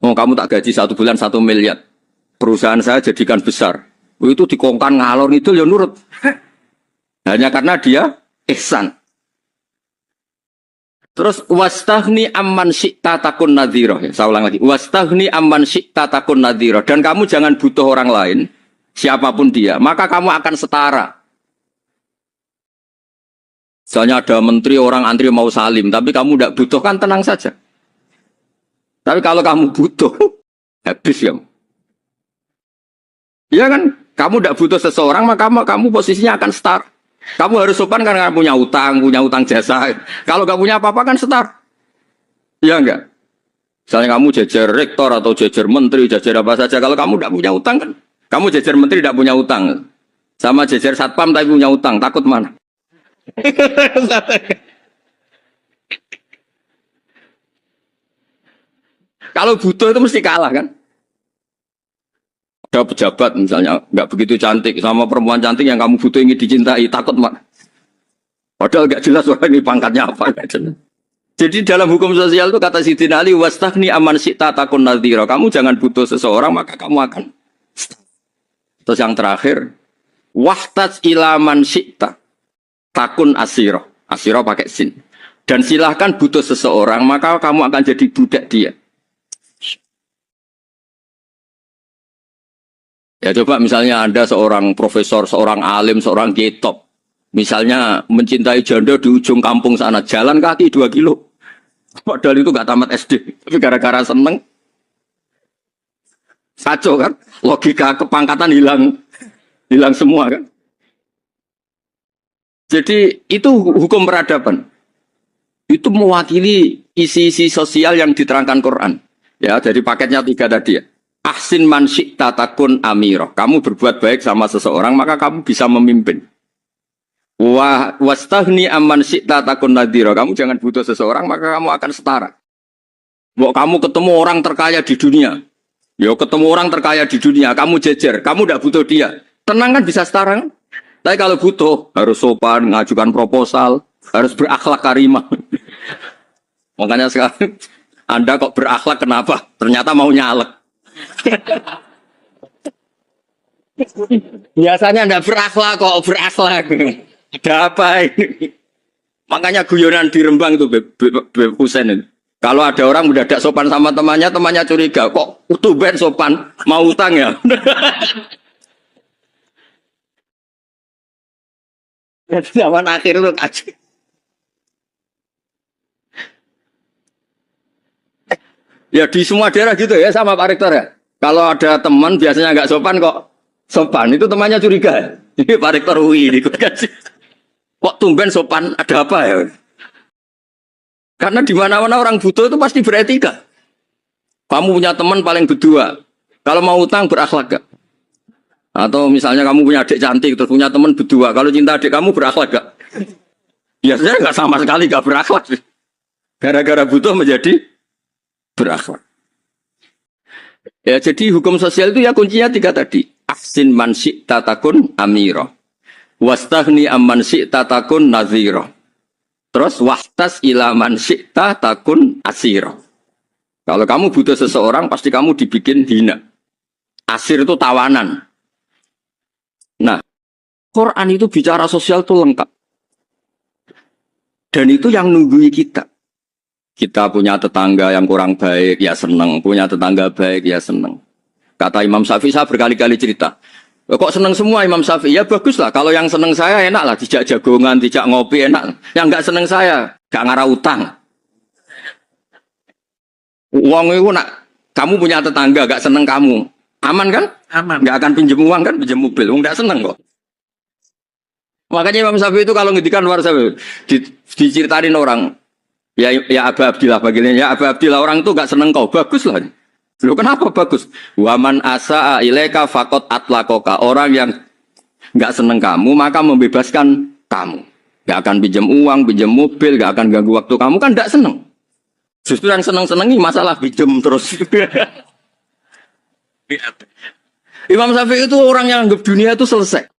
S1: oh kamu tak gaji 1 bulan 1 miliar, perusahaan saya jadikan besar. Itu dikongkan ngalor itu ya nurut. Hanya karena dia ihsan. Terus wastaghni amman syi'ta takun nadhira. Saya ulang lagi. Wastaghni amman syi'ta takun nadhira. Dan kamu jangan butuh orang lain, siapapun dia, maka kamu akan setara. Misalnya ada menteri orang antri mau salim, tapi kamu tidak butuh kan tenang saja. Tapi kalau kamu butuh, habis ya. Iya kan? Kamu tidak butuh seseorang, maka kamu posisinya akan setara. Kamu harus sopan karena punya utang jasa. Kalau nggak punya apa-apa kan setar. Iya enggak? Misalnya kamu jajar rektor atau jajar menteri, jajar apa saja. Kalau kamu tidak punya utang kan, kamu jajar menteri tidak punya utang. Sama jajar satpam tapi punya utang, takut mana? Kalau butuh itu mesti kalah kan? Ada pejabat misalnya nggak begitu cantik sama perempuan cantik yang kamu butuh ingin dicintai, takut mak. Padahal nggak jelas orang ini pangkatnya apa. Jadi dalam hukum sosial itu kata Sayyidina Ali wastaghni aman syi'ta takun nadhira. Kamu jangan butuh seseorang maka kamu akan. Terus yang terakhir wahtaj ila man syi'ta takun asira. Asira pakai sin. Dan silahkan butuh seseorang maka kamu akan jadi budak dia. Ya coba misalnya Anda seorang profesor, seorang alim, seorang kiai-top. Misalnya mencintai janda di ujung kampung sana, jalan kaki 2 kilo. Padahal itu gak tamat SD, tapi gara-gara seneng. Kacau kan? Logika kepangkatan hilang semua kan?
S2: Jadi itu hukum peradaban. Itu mewakili isi-isi sosial yang diterangkan Quran. Ya, dari paketnya 3 tadi ya. Ahsin man syi'ta takun amiro. Kamu berbuat baik sama seseorang, maka kamu bisa memimpin. Wastahni amman syi'ta takun nadhiro. Kamu jangan butuh seseorang, maka kamu akan setara. Kamu ketemu orang terkaya di dunia. Yo ketemu orang terkaya di dunia, kamu jejer, kamu tidak butuh dia. Tenang kan bisa setara kan? Tapi kalau butuh, harus sopan, ngajukan proposal, harus berakhlak karimah. Makanya sekarang, Anda kok berakhlak kenapa? Ternyata mau nyalek. Biasanya Anda berakhlak kok berakhlak. Ada apa ini? Makanya guyonan di Rembang itu, Beb Husein itu. Kalau ada orang mendadak sopan sama temannya, temannya curiga. Kok tumben sopan, mau utang ya? Zaman akhir itu kacau. Ya di semua daerah gitu ya sama Pak Rektor ya. Kalau ada teman biasanya nggak sopan kok sopan, itu temannya curiga. Ini Pak Rektor UI ini kok tumben sopan, ada apa ya? Karena di mana-mana orang butuh itu pasti beretika. Kamu punya teman paling berdua. Kalau mau utang berakhlak gak? Atau misalnya kamu punya adik cantik terus punya teman berdua. Kalau cinta adik kamu berakhlak gak? Biasanya nggak sama sekali gak berakhlak. Gara-gara butuh menjadi berakhlak. Ya jadi hukum sosial itu ya kuncinya 3 tadi. Ahsin man syi'ta takun amiro. Wastahni amman syi'ta takun nadhiro. Terus wahtas ila man syi'ta takun asiro. Kalau kamu butuh seseorang pasti kamu dibikin hina. Asir itu tawanan. Nah, Quran itu bicara sosial itu lengkap. Dan itu yang nunggui kita. Kita punya tetangga yang kurang baik, ya seneng. Punya tetangga baik, ya seneng. Kata Imam Syafi'i, saya berkali-kali cerita. Kok seneng semua Imam Syafi'i? Ya bagus lah. Kalau yang seneng saya enak lah. Dijak jagongan, dijak ngopi enak. Yang nggak seneng saya, gak ngarah utang. Uang itu nak, kamu punya tetangga gak seneng kamu. Aman kan? Aman. Gak akan pinjem uang kan, pinjem mobil. Nggak seneng kok. Makanya Imam Syafi'i itu kalau ngedikan luar Syafi'i, diceritain orang. Ya Aba Abdillah bagiannya. Ya Aba Abdillah orang itu gak seneng kau. Bagus lah. Loh kenapa bagus? Waman asa'a ilaika faqad atlaqaka. Orang yang enggak seneng kamu maka membebaskan kamu. Enggak akan pinjam uang, pinjam mobil, enggak akan ganggu waktu kamu kan enggak seneng. Justru yang seneng-senengi masalah pinjam terus. Imam Syafi'i itu orang yang anggap dunia itu selesai.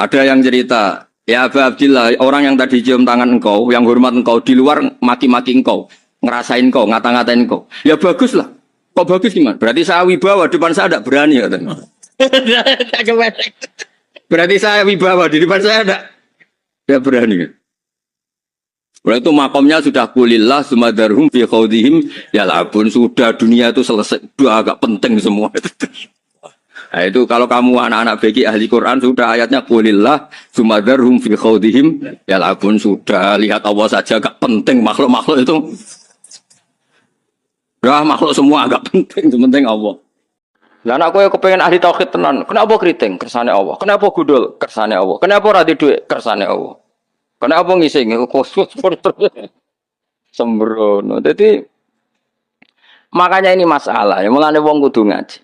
S2: Ada yang cerita, ya Aba Abdillah, orang yang tadi cium tangan engkau, yang hormat engkau di luar maki-maki engkau, ngerasain engkau, ngata-ngatain engkau. Ya bagus lah. Kok bagus gimana? Berarti saya wibawa, depan saya tidak berani katanya. Berarti saya wibawa, di depan saya tidak berani. Berarti itu makomnya sudah kulillah sumadarhum fi khawdihim ya labun, sudah dunia itu selesai, sudah agak penting semua. Nah itu kalau kamu anak-anak bagi ahli Quran sudah ayatnya kulillah sumadarhum fi khawdihim ya labun, sudah lihat Allah saja agak penting, makhluk-makhluk itu. Dah makhluk semua agak penting, penting Allah. Lah anak kowe kepengen ahli tauhid tenan, kenapa keriting kersane Allah? Kenapa gundul kersane Allah? Kenapa ora di dhuwit kersane Allah? Kenapa ngising sembrono. Jadi makanya ini masalah, ya mulane wong kudu ngaji.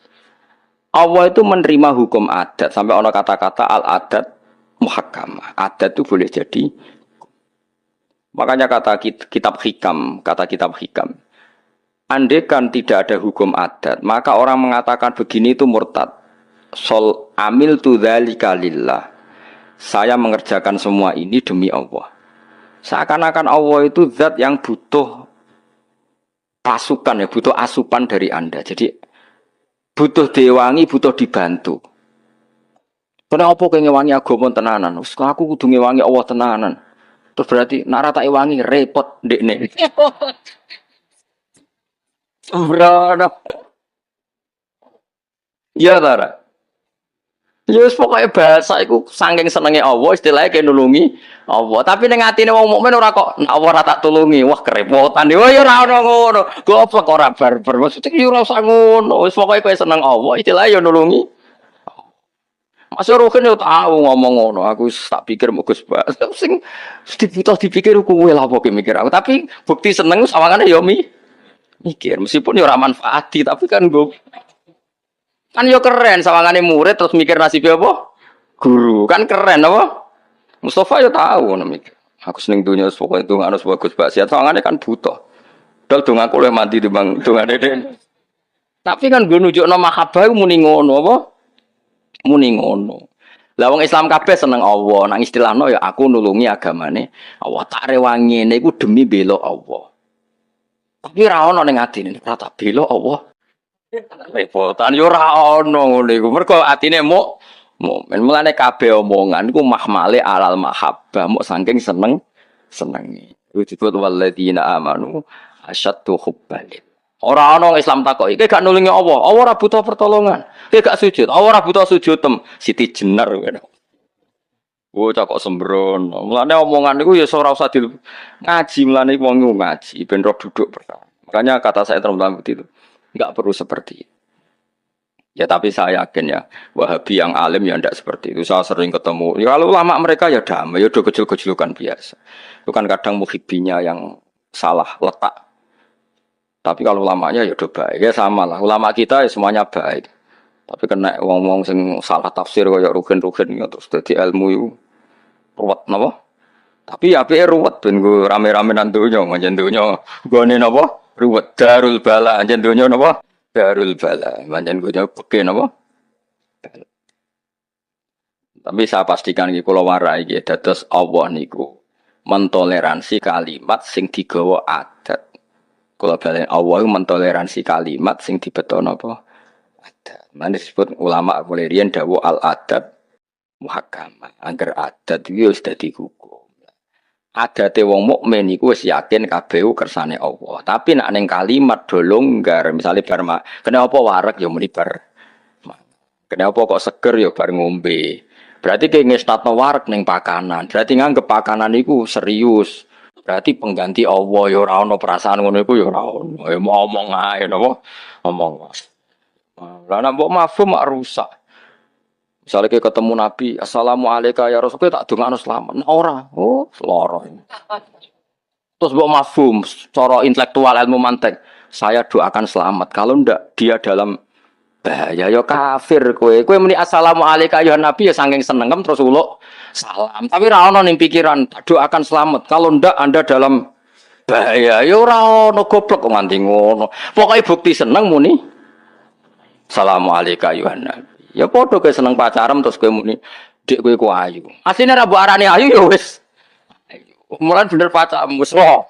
S2: Allah itu menerima hukum adat sampai ana kata-kata al adat muhakkamah. Adat itu boleh jadi. Makanya kata kitab hikam, andaikan tidak ada hukum adat, maka orang mengatakan begini itu murtad. Sol amil tu dzalika lillah. Saya mengerjakan semua ini demi Allah. Seakan-akan Allah itu zat yang butuh pasukan ya, butuh asupan dari Anda. Jadi butuh diwangi, butuh dibantu. Kenapa kowe ngewangi agama tenanan? Wes aku kudu ngewangi Allah tenanan. Terus berarti nek ora tak ewangi repot ndekne. Sembrono. Ya Tara. Ya wis pokoke bahasa iku saking senenge Allah istilahnya kayak nulungi Allah. Tapi ning atine wong mukmin ora kok nek Allah ora tak tulungi, wah kerepotan. Oh ya ora ono ngono. Goblok ora barbar. Maksudnya ya ora usah ngono. Wis pokoke kowe seneng Allah istilahnya ya nulungi.
S1: Mas Rohin yo tahu ngomong ngono, aku tak pikir mau Gus Bak. Sing dibutuh dipikir kowe lah apa mikir aku. Tapi bukti seneng sawangane yo mikir meskipun yo ora manfaati tapi kan gue kan yo keren sawangane murid terus mikir nasibnya apa? Guru. Kan keren apa? Mustafa yo tahu ngono mikir. Aku seneng dunia pokoke ndongano supaya Gus Bak sehat sawangane kan butuh. Dal dongaku luwih mati timbang dongane dhewe. Tapi kan gue nunjukno mahabbah muni ngono apa? Muni ngono. Lah wong Islam kabeh seneng Allah. Nang istilahno ya aku nulungi agamane Allah. Tak rewangi ngene iku demi bela Allah. Tapi ra ono ning atine, ora tak bela Allah. Repotan yo ora ono ngono iku. Mergo atine mukmin. Mulane kabeh omongan iku mahmale alal mahabbah, mok saking senengi. Iku disebut walladzina amanu asyaddu hubban. Ora ana Islam takok iki gak nulungi Allah. Allah ora butuh pertolongan. Iki gak sujud. Allah ora butuh sujud Siti Jenar ngono. Oh cakok sembrono. Mulane omongan niku ya ora usah ngaji mulane wong ngaji ben roh duduk perkara. Makanya kata saya teman-teman itu enggak perlu seperti itu. Ya tapi saya yakin ya Wahabi yang alim ya ndak seperti itu. Saya sering ketemu. Ya kalau ulama mereka ya damai, ya udah kecil-kecilukan biasa. Itu kan kadang muhibbinya yang salah letak. Tapi kalau ulamanya ya udah baik, ya sama lah. Ulama kita ya semuanya baik. Tapi kena ngomong sing salah tafsir kayak rugen-rugen ya terus jadi ilmu itu ruwet napa? Tapi ya ape ruwet ben go rame-rame nang donya, njen donya gone napa? Ruwet darul bala, njen donya napa? Darul bala. Njen donya peke napa? Tapi saya pastikan iki kula warai iki dados Allah niku mentoleransi kalimat sing digawa adat. Kalau balen Allah mentoleransi kalimat sing dibetono apa? Adat. Mana disebut ulama mulai riyen dawuh al adab muhakkamah. Angger adat iki wis dadi hukum. Adate wong mukmin iku wis yakin kabeh kersane Allah. Tapi nek ning kalimat do longgar, misale bar kenapa wareg ya muni bar. Kenapa kok seger ya bar ngombe. Berarti kayak ngestatno wareg ning pakanan. Berarti nganggep pakanan iku serius. Berarti pengganti Allah ya ora ono perasaan ngono iku ya ora ono. Ya mau omong ae napa? Omong. Lah nek mbok mafhum mak rusak. Misalnya kayak ketemu Nabi, Assalamualaikum ya Rasul, tak dongakno selamat. Nah, ora. Oh, loro. Terus mbok mafhum cara intelektual ilmu mantek, saya doakan selamat. Kalau ndak dia dalam bahaya ya kafir kowe. Kowe muni Assalamualaikum ya Nabi ya saking senengem terus uluk salam. Tapi ora ono ning pikiran doakan selamat. Kalau ndak Anda dalam bahaya ya ora ono goblok kok nganti ngono. Pokoke bukti seneng muni Assalamualaikum ya Nabi. Ya padha kowe seneng pacaran terus kowe muni dik kowe ku ayu. Asline ra mbok arani ayu ya wis. Mulan bener pacaran wis roh.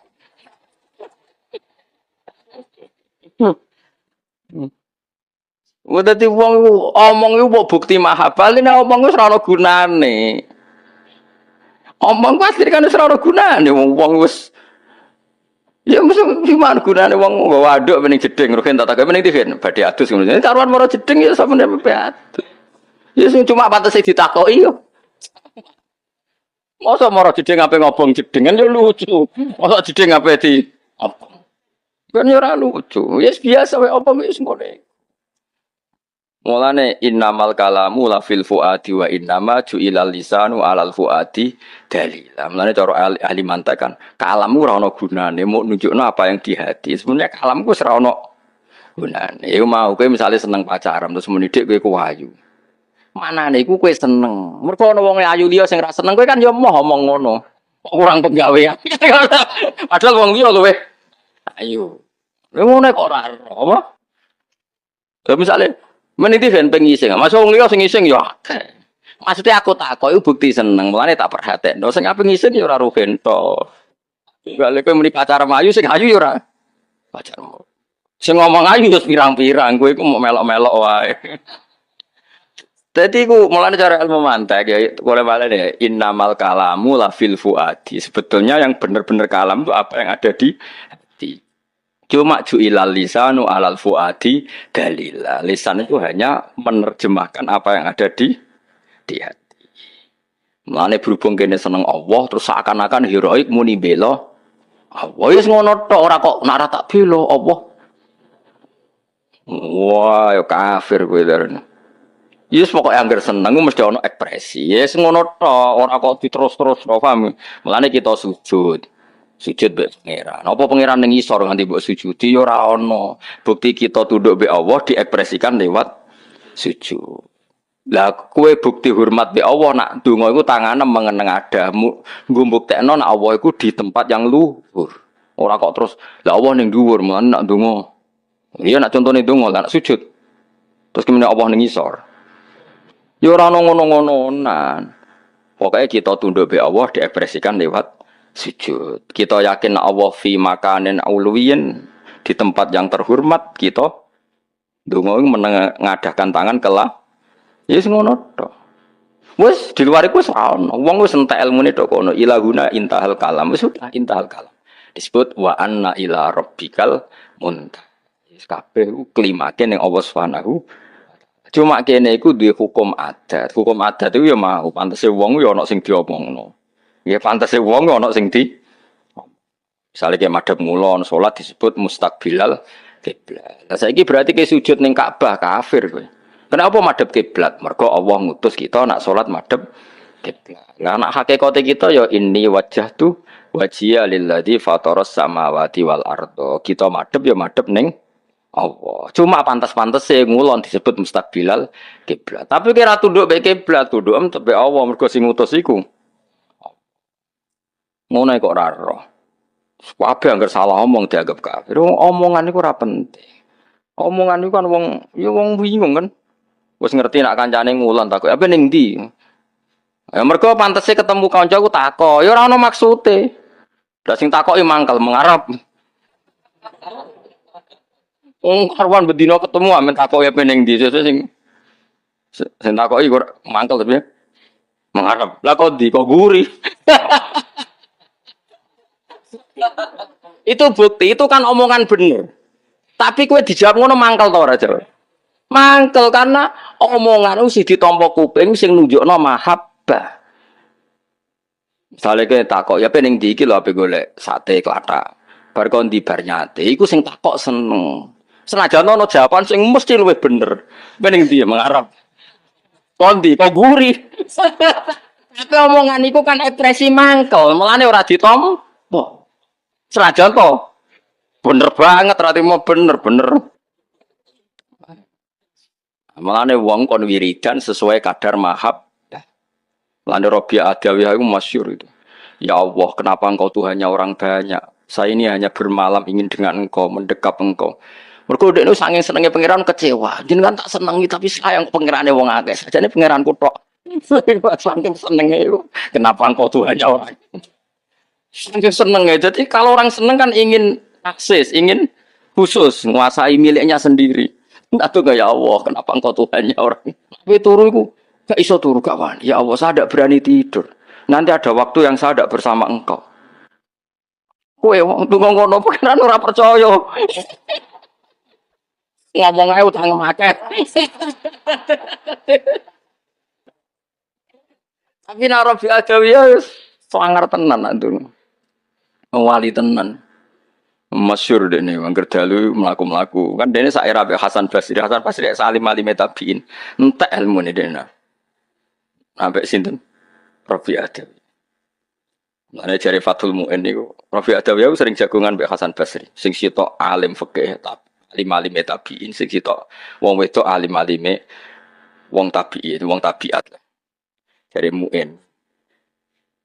S1: Dadi wong omong iku mbok bukti mahabbah, nek omong wis ora ono gunane. Omong pasti kan wis ora ono gunane wong wis ya mesti gimana gunane wong waduk mending jeding rugen tak tak mending dihen badhe adus ngono. Karuan maro jeding ya sampeyan adus. Ya sing cuma patese ditakoki yo. Mosok maro jeding ape ngobong jedingan ya lucu. Mosok jeding ape di apa? Kan ya ora lucu. Ya biasa wae apa wis ngene. Mulane innamal kalamu la fil fuadi wa innama ju'ilal lisanu alal fuadi dalila. Mulane cara ahli mantek kan kalammu ora ono gunane, mau nunjukno apa yang di hati. Sebenarnya kalamku wis ora ono gunane. Iku mau kowe misale seneng pacaran terus muni dik kowe kuwayu. Manane iku kowe seneng. Mergo ana wong ayu liya sing ra seneng kowe kan ya moh omong ngono. Kok kurang penggawean. Padahal wong liya luwe ayu. Lha ngono kok ora apa? Misale meniti ben pengising, masuk wong liya sing ngising ya akeh. Maksudnya aku takok iku bukti seneng, mulane tak perhatekno. Sing ape ngising ya ora rugen to. Balik kowe muni pacar ayu sing ayu ya ora pacarmu. Sing ngomong ayu ya pirang-pirang, kowe iku mau melok-melok wae. Dadi ku mulane cara ilmu mantek ya boleh balen ya innamal kalamu la fil fuadi. Sebetulnya yang benar-benar kalam itu apa yang ada di hati. Cuma ju'ilal lisanu alal fuadi dalila. Lisan itu hanya menerjemahkan apa yang ada di hati. Mulane berhubung kene seneng Allah terus seakan-akan heroik muni bela Allah wis ngono tok ora kok nek ora tak bela Allah. Wah, ya kafir kowe darane.
S2: Yes pokoknya anggar seneng mesti ono ekspresi. Yes ngono tok, ora kok diterus-terus ora paham. Mulane kita sujud. Sujud mbek pangeran. Apa pangeran ning isor nganti mbok sujudi ya ora ono. Bukti kita tunduk mbek Allah diekspresikan lewat sujud. Lah kue bukti hormat mbek Allah nak donga iku tangane mengeneng adamu. Nggo mbuktekno nak Allah iku di tempat yang luhur. Ora kok terus lah Allah ning dhuwur mulane nak donga. Iya nak contone donga lah nak sujud. Terus kemudian Allah ning isor. Ya ora ono ngono-ngononan. Pokoke kita tunduk be Allah diekspresikan lewat sujud. Kita yakin Allah fi makanin auluwin di tempat yang terhormat kita donga mengadakan tangan kelah. Ya wis ngono tok. Wis di luar iku wis ono. Wong wis entek ilmune tok kono. Ilahuna intahal kalam. Wis sudah intahal kalam. Disebut wa anna ila rabbikal muntah. Wis kabeh klimake ning Allah Subhanahu. Cuma kene iku duwe hukum adat. Hukum adat itu ya mau pantese wong ya ana sing diomongno. Ya pantese wong ya ana sing di misale ke madhep ngulon salat disebut mustaqbilal kiblat. Lah saiki berarti ke sujud ning Ka'bah kafir kowe. Kenapa madhep kiblat? Mergo Allah ngutus kita nak salat madhep kiblat. Lah nak hakikate kita ya inni wajjahtu wajhiya lilladzi fataras samawati wal ardo. Kita madhep ya madhep ning Allah. Cuma pantas-pantas ngulon disebut mustaqbilal kiblat. Tapi kira tunduk be kiblat, tunduk be Allah mergo sing ngutus iku. Ngono kok ora roh. Kabeh anggar salah omong dianggap kafir. Omongan iku ora penting. Omongan iku kan wong ya wong bingung kan. Wis ngerti nak kancane ngulon takok, "Apa ning ndi?" Ya mergo pantese ketemu kancaku takok, ya ora ono maksude. Lah sing takoki mangkel mengarep. Karwan bedino ketemu amen takoki apa ning ndi sesuk sing takoki kok mangkel tapi mengarep. Lah kok ndi kok guri. Itu bukti, itu kan omongan bener. Tapi kowe dijawab ngono mangkel to ora jawab. Mangkel karena omongan sing ditampa kuping sing nunjukno mahabbah. Misale kowe takok ya pening ndi iki lho ape golek sate klathak. Bar kon ndi bar nyate iku sing takok seneng. Senajan ono jawaban sing mesti luwih bener. Pening ndi mengarep. Kon ndi kok guri. Tapi omongan iku kan ekspresi mangkel, mulane ora ditampa. Senajan to bener banget rati mau bener. Mulane wong kon wiridan sesuai kadar mahab. Mulane Rabi'ah Adawiyah itu masyhur itu. Ya Allah, kenapa engkau Tuhannya orang banyak? Saya ini hanya bermalam ingin dengan engkau, mendekap engkau. Mergo dekne saking senenge pangeran kecewa. Jenengan tak senengi tapi sayang pangerane wong akeh. Sajane pangeranku tok. Saking senenge itu. Kenapa engkau Tuhannya orang? Saking senenge. Jadi kalau orang seneng kan ingin akses, ingin khusus menguasai miliknya sendiri. Atau enggak ya Allah, kenapa engkau Tuhannya orang? Tapi turu iku gak iso turu gak wani. Ya Allah, saya tidak berani tidur. Nanti ada waktu yang saya tidak bersama engkau. Kowe wong ndonga ngono pengen ora percaya. Ngomong ae utang maket. Tapi nek Rabi'ah Adawiyah sangar tenan antuk. Wali tenan. Masyhur dene angger dalu mlaku-mlaku. Kan dene sak era Hasan Basri. Hasan Basri salim alime tabiin. Entek ilmune dene. Sampai sinten? Rabi'ah Adawiyah. Mane jare Fathul Mu'in niku, Rabi'ah Adawiyah sering jagongan mbek Hasan Basri. Sing sitok alim fikih, alim-alime tabiin, sing sitok wong wedok alim-alime wong tabiin, wong tabiat. Jare Mu'in.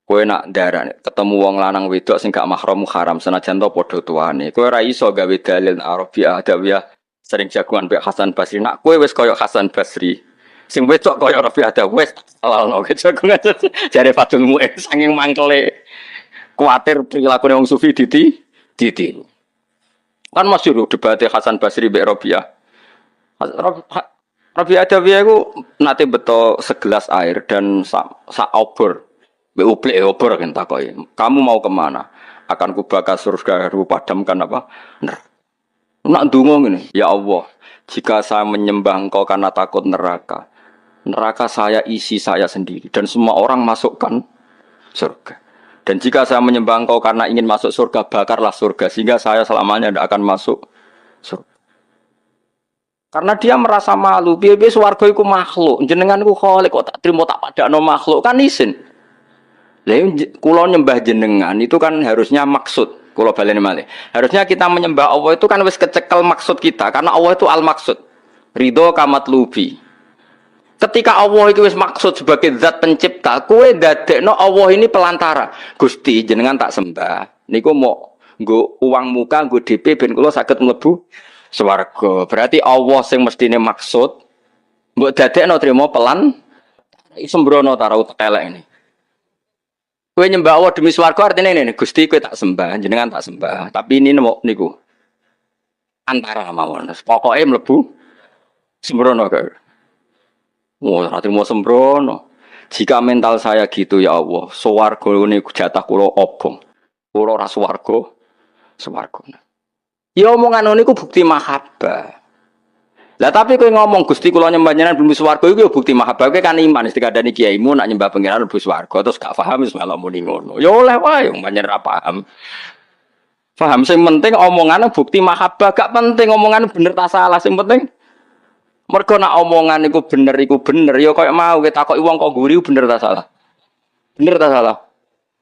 S2: Kowe nak darane ketemu wong lanang wedok sing gak mahram haram senajan to padha tuane. Kowe ora iso gawe dalil Rabi'ah Adawiyah sering jagongan mbek Hasan Basri. Nak kowe wis kaya Hasan Basri. Sing wedok kaya Rabi'ah Adawiyah wis alalno jagongan jare Fathul Mu'in saking mangkele kuwatir prilakune wong sufi ditiru. Kan masyhur debate Hasan Basri mbek Rabi'ah. Rabi'ah Adawiyah iku nate beto segelas air dan sak obor. Uplek obor kan takoki. Kamu mau kemana? Akan kubakar surga, padamkan apa? Nak ndonga ngene. Ya Allah, jika saya menyembah Engkau karena takut neraka, neraka saya isi saya sendiri dan semua orang masukkan surga. Dan jika saya menyembah Engkau karena ingin masuk surga, bakarlah surga sehingga saya selamanya tidak akan masuk surga.
S1: Karena dia merasa malu, piye-piye swarga iku makhluk, jenengan iku khalik kok tak trimo tak padakno makhluk kan isin. Lah kula nyembah jenengan itu kan harusnya maksud. Kula baleni malih. Harusnya kita menyembah Allah itu kan wis kecekel maksud kita karena Allah itu al-maksud. Ridho kamatlubi. Ketika Allah itu wis maksud sebagai zat pencipta, kowe ndadekno Allah ini pelantara. Gusti jenengan tak sembah. Niku mau nggo uang muka, nggo DP ben kula saged mlebu swarga. Berarti Allah sing mestine maksud mbok dadekno trimo pelan sembrono ta ra elek ini. Kowe nyembah Allah demi swarga artine ini Gusti kowe tak sembah, jenengan tak sembah. Tapi ini niku antara mawon. Pokoke mlebu sembrono kae. Ora trimo sembrono. Jika mental saya gitu ya Allah, swarga niku jatah kula obong. Kula ora swarga, swarga. Ya omongan niku bukti mahabbah. Lah tapi kowe ngomong Gusti kula nyembah jenengan bumi swarga iku ya bukti mahabbah kowe kan iman wis dikandani kiaimu nak nyembah pangeran bumi swarga terus gak paham wis melok muni ngono. Ya oleh wae panjenengan ra paham. Paham sing penting omongane bukti mahabbah gak penting omongane bener ta salah sing penting mergo nak omongan iku bener ya koyo mau kita takoki wong kok guri bener ta salah. Bener ta salah?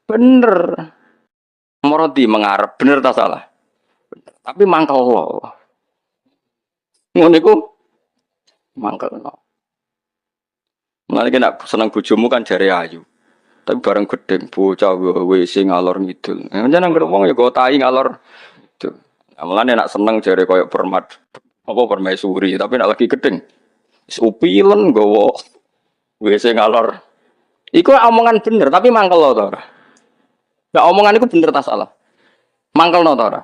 S1: Bener. Morodi mengarep bener ta salah? Bener. Tapi mangkel Allah. Ngono iku mangkelno. Mulane nek seneng bojomu kan jare ayu. Tapi bareng gedeng bocah WC ngalor ngidul. Jeneng wong ya go tai ngalor itu. Mulane nek seneng jare koyo apa permaisuri, tapi nek lagi gedeng wis upilen nggawa WC ngalor. Iku omongan bener, tapi mangkel to ora? Ya omongan iku bener ta salah? Mangkelno to ora?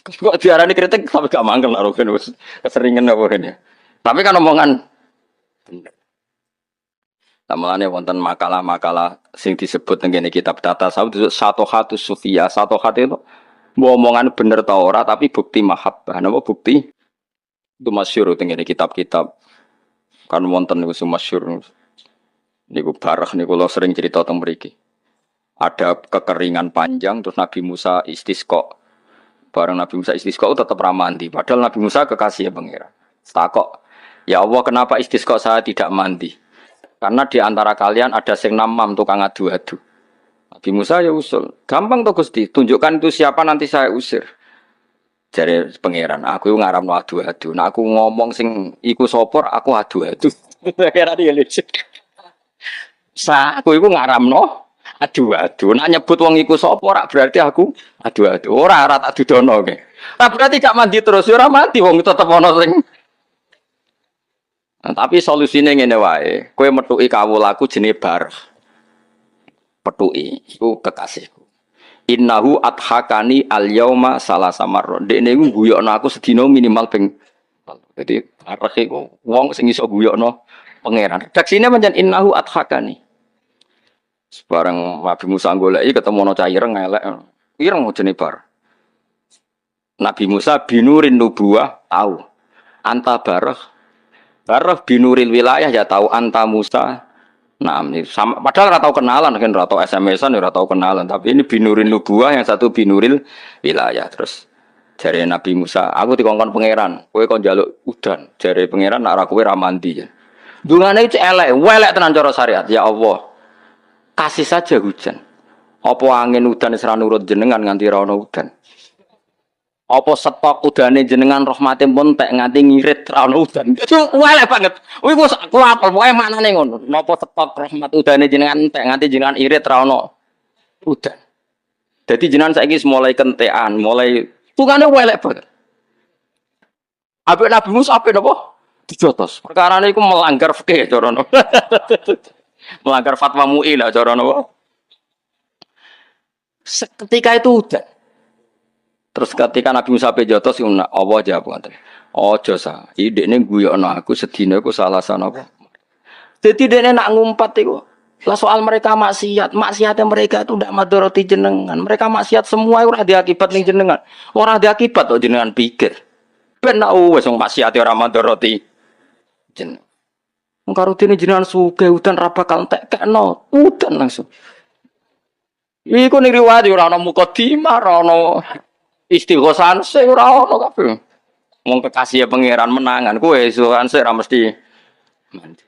S1: Kok diarani kritik tapi gak mangkel lho ben wis keseringan apa ini. Tapi kan omongan bener. Tamalane wonten makalah-makalah sing disebut teng kitab Tata Sawut satu hatu sufia, satu hati itu omongan bener ta ora tapi bukti mahabbah. Napa bukti? Itu masyhur teng kitab-kitab. Kan wonten niku masyhur. Niku barah niku kula sering cerita teng mriki. Ada kekeringan panjang terus Nabi Musa istisqa. Bareng Nabi Musa istisqa tetap ramandi. Padahal Nabi Musa kekasih pangeran. Takok, ya Allah kenapa istisqa saya tidak mandi? Karena di antara kalian ada sing namam tukang adu-adu. Nabi Musa ya usul. Gampang toh Gusti, tunjukkan itu siapa nanti saya usir. Jare pangeran, aku ngaramno adu-adu. Nah aku ngomong sing iku sopor, aku adu-adu. Kira dia lucu. Aku iku ngaramno adu-adu. Nak nyebut wong iku sapa ora berarti aku adu-adu. Ora tak dudono ke. Ora berarti gak mandi terus ora mati wong tetep ana sing. Nah, tapi solusine ngene wae. Kowe metuki kawulaku jenenge bar. Petuki iku kekasihku. Innahu adhakani al-yauma salasa marra. Dekne iku guyokno aku sedina minimal ping. Jadi arek iku wong sing iso guyokno pangeran. Redaksine pancen innahu adhakani. Sebarang Nabi Musa goleki ketemu ana cah ireng elek. Ireng jenenge bar. Nabi Musa binurin nubuwah tahu. Anta barah. Barah binuril wilayah ya tahu anta Musa. Nah, sama, padahal ora tau kenalan kan ora tau SMS-an ora tau kenalan, tapi ini binurin nubuwah yang satu binuril wilayah. Terus jare Nabi Musa, aku dikongkon pangeran, kowe kon njaluk udan. Jare pangeran nek ora kowe ra mandi. Dungane itu elek, welek tenan cara syariat. Ya Allah, kasih saja hujan. Apa angin udan wis ra nurut jenengan nganti ra ono udan? Apa stok udane jenengan rahmate pun tek nganti ngirit ra ono udan? Itu welek banget. Iku aku apal pokoke maknane ngono. Napa stok rahmat udane jenengan tek nganti jenengan irit ra ono udan. Dadi jenengan saiki mulai kentekan, mulai tungane welek banget. Apik Nabi Musa apik napa? Dijotos. Perkarane iku melanggar fikih cara napa? Melanggar fatwa MUI lah cara napa? Seketika itu udan. Terus ketika Nabi Musa pejotos Allah jawab ngoten. Ojo sa, idekne guyokno aku sedina iku salah sanapa. Dadi dekne nak ngumpat iku. Lah soal mereka maksiat, maksiatnya mereka itu ndak madharati jenengan. Mereka maksiat semua ora ada akibat ning jenengan. Ora ada akibat kok jenengan pikir. Ben nak wis wong maksiate ora madharati jenengan. Wong karo dene jenengan sugih udan ra bakal entekno, udan langsung. Iku ning riwayat ora ana mukadimah, ora ana istighosan sing ora ono kabeh. Wong kekasih pangeran menangan kowe suwan sik ora mesti mandi.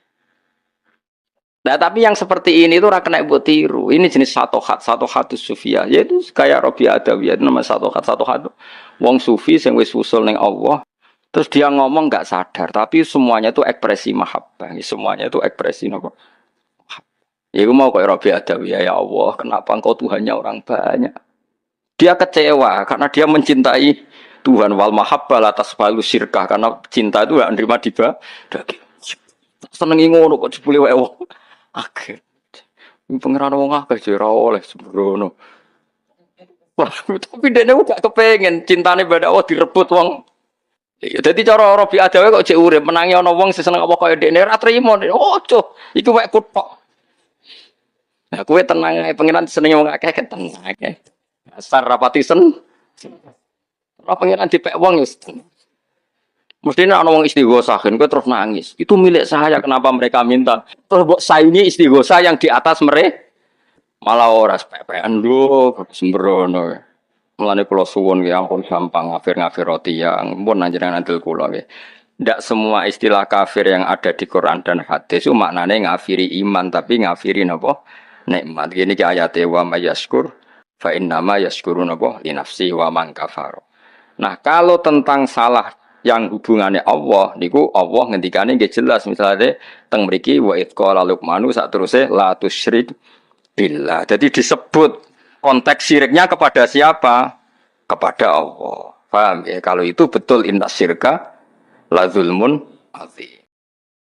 S1: Nah, tapi yang seperti ini tuh ora kena mbok tiru. Ini jenis satu hatus sufia. Yaitu kayak Robi Adawiyah itu nama satu hat. Wong sufi sing wis usul ning Allah. Terus dia ngomong nggak sadar, tapi semuanya itu ekspresi mahabbah. Semuanya itu ekspresi apa? Ya, aku mau kayak Robi Adawiyah, ya Allah, kenapa engkau Tuhannya orang banyak? Dia kecewa karena dia mencintai Tuhan wal mahabbah atas balu syirkah karena cinta itu gak nerima diba. Senengi ngono kok jebule wae wong. Akeh. Pengiran wong akeh jera oleh sembrono. Tapi dene gak kepengen cintane pada Allah direbut wong. Ya dadi cara Robi Adawiyah kok jek urip menangi ana wong sing seneng apa kaya dekne ra trimo. Ojo, iku wek kutok. Nah, kowe tenang ae pengiran senenge wong akeh tenang ae. Asar rapati sen. Ora pengiran dipek wong wis. Mestinya ana wong istighosah kan kowe terus nangis. Itu milik saya, kenapa mereka minta? Terus mbok saingi istighosah yang di atas mereka. Malah ora pepean lho, sembrono. Mulane kula suwun ya ampun gampang ngafir roti yang pun panjenengan andel kula nggih. Ndak semua istilah kafir yang ada di Quran dan hadis itu maknane ngafiri iman tapi ngafiri napa? Nikmat. Gini ki ayate wa mayyaskur fa innama yashkurun napa li nafsi wa man kafara. Nah, kalau tentang salah yang hubungannya Allah niku Allah ngendikane nggih jelas misalnya teng mriki wa idqala luqmanu sak teruse la tusyrik billah. Jadi disebut konteks syiriknya kepada siapa? Kepada Allah. Paham ya? Kalau itu betul inna syirka la zulmun azim.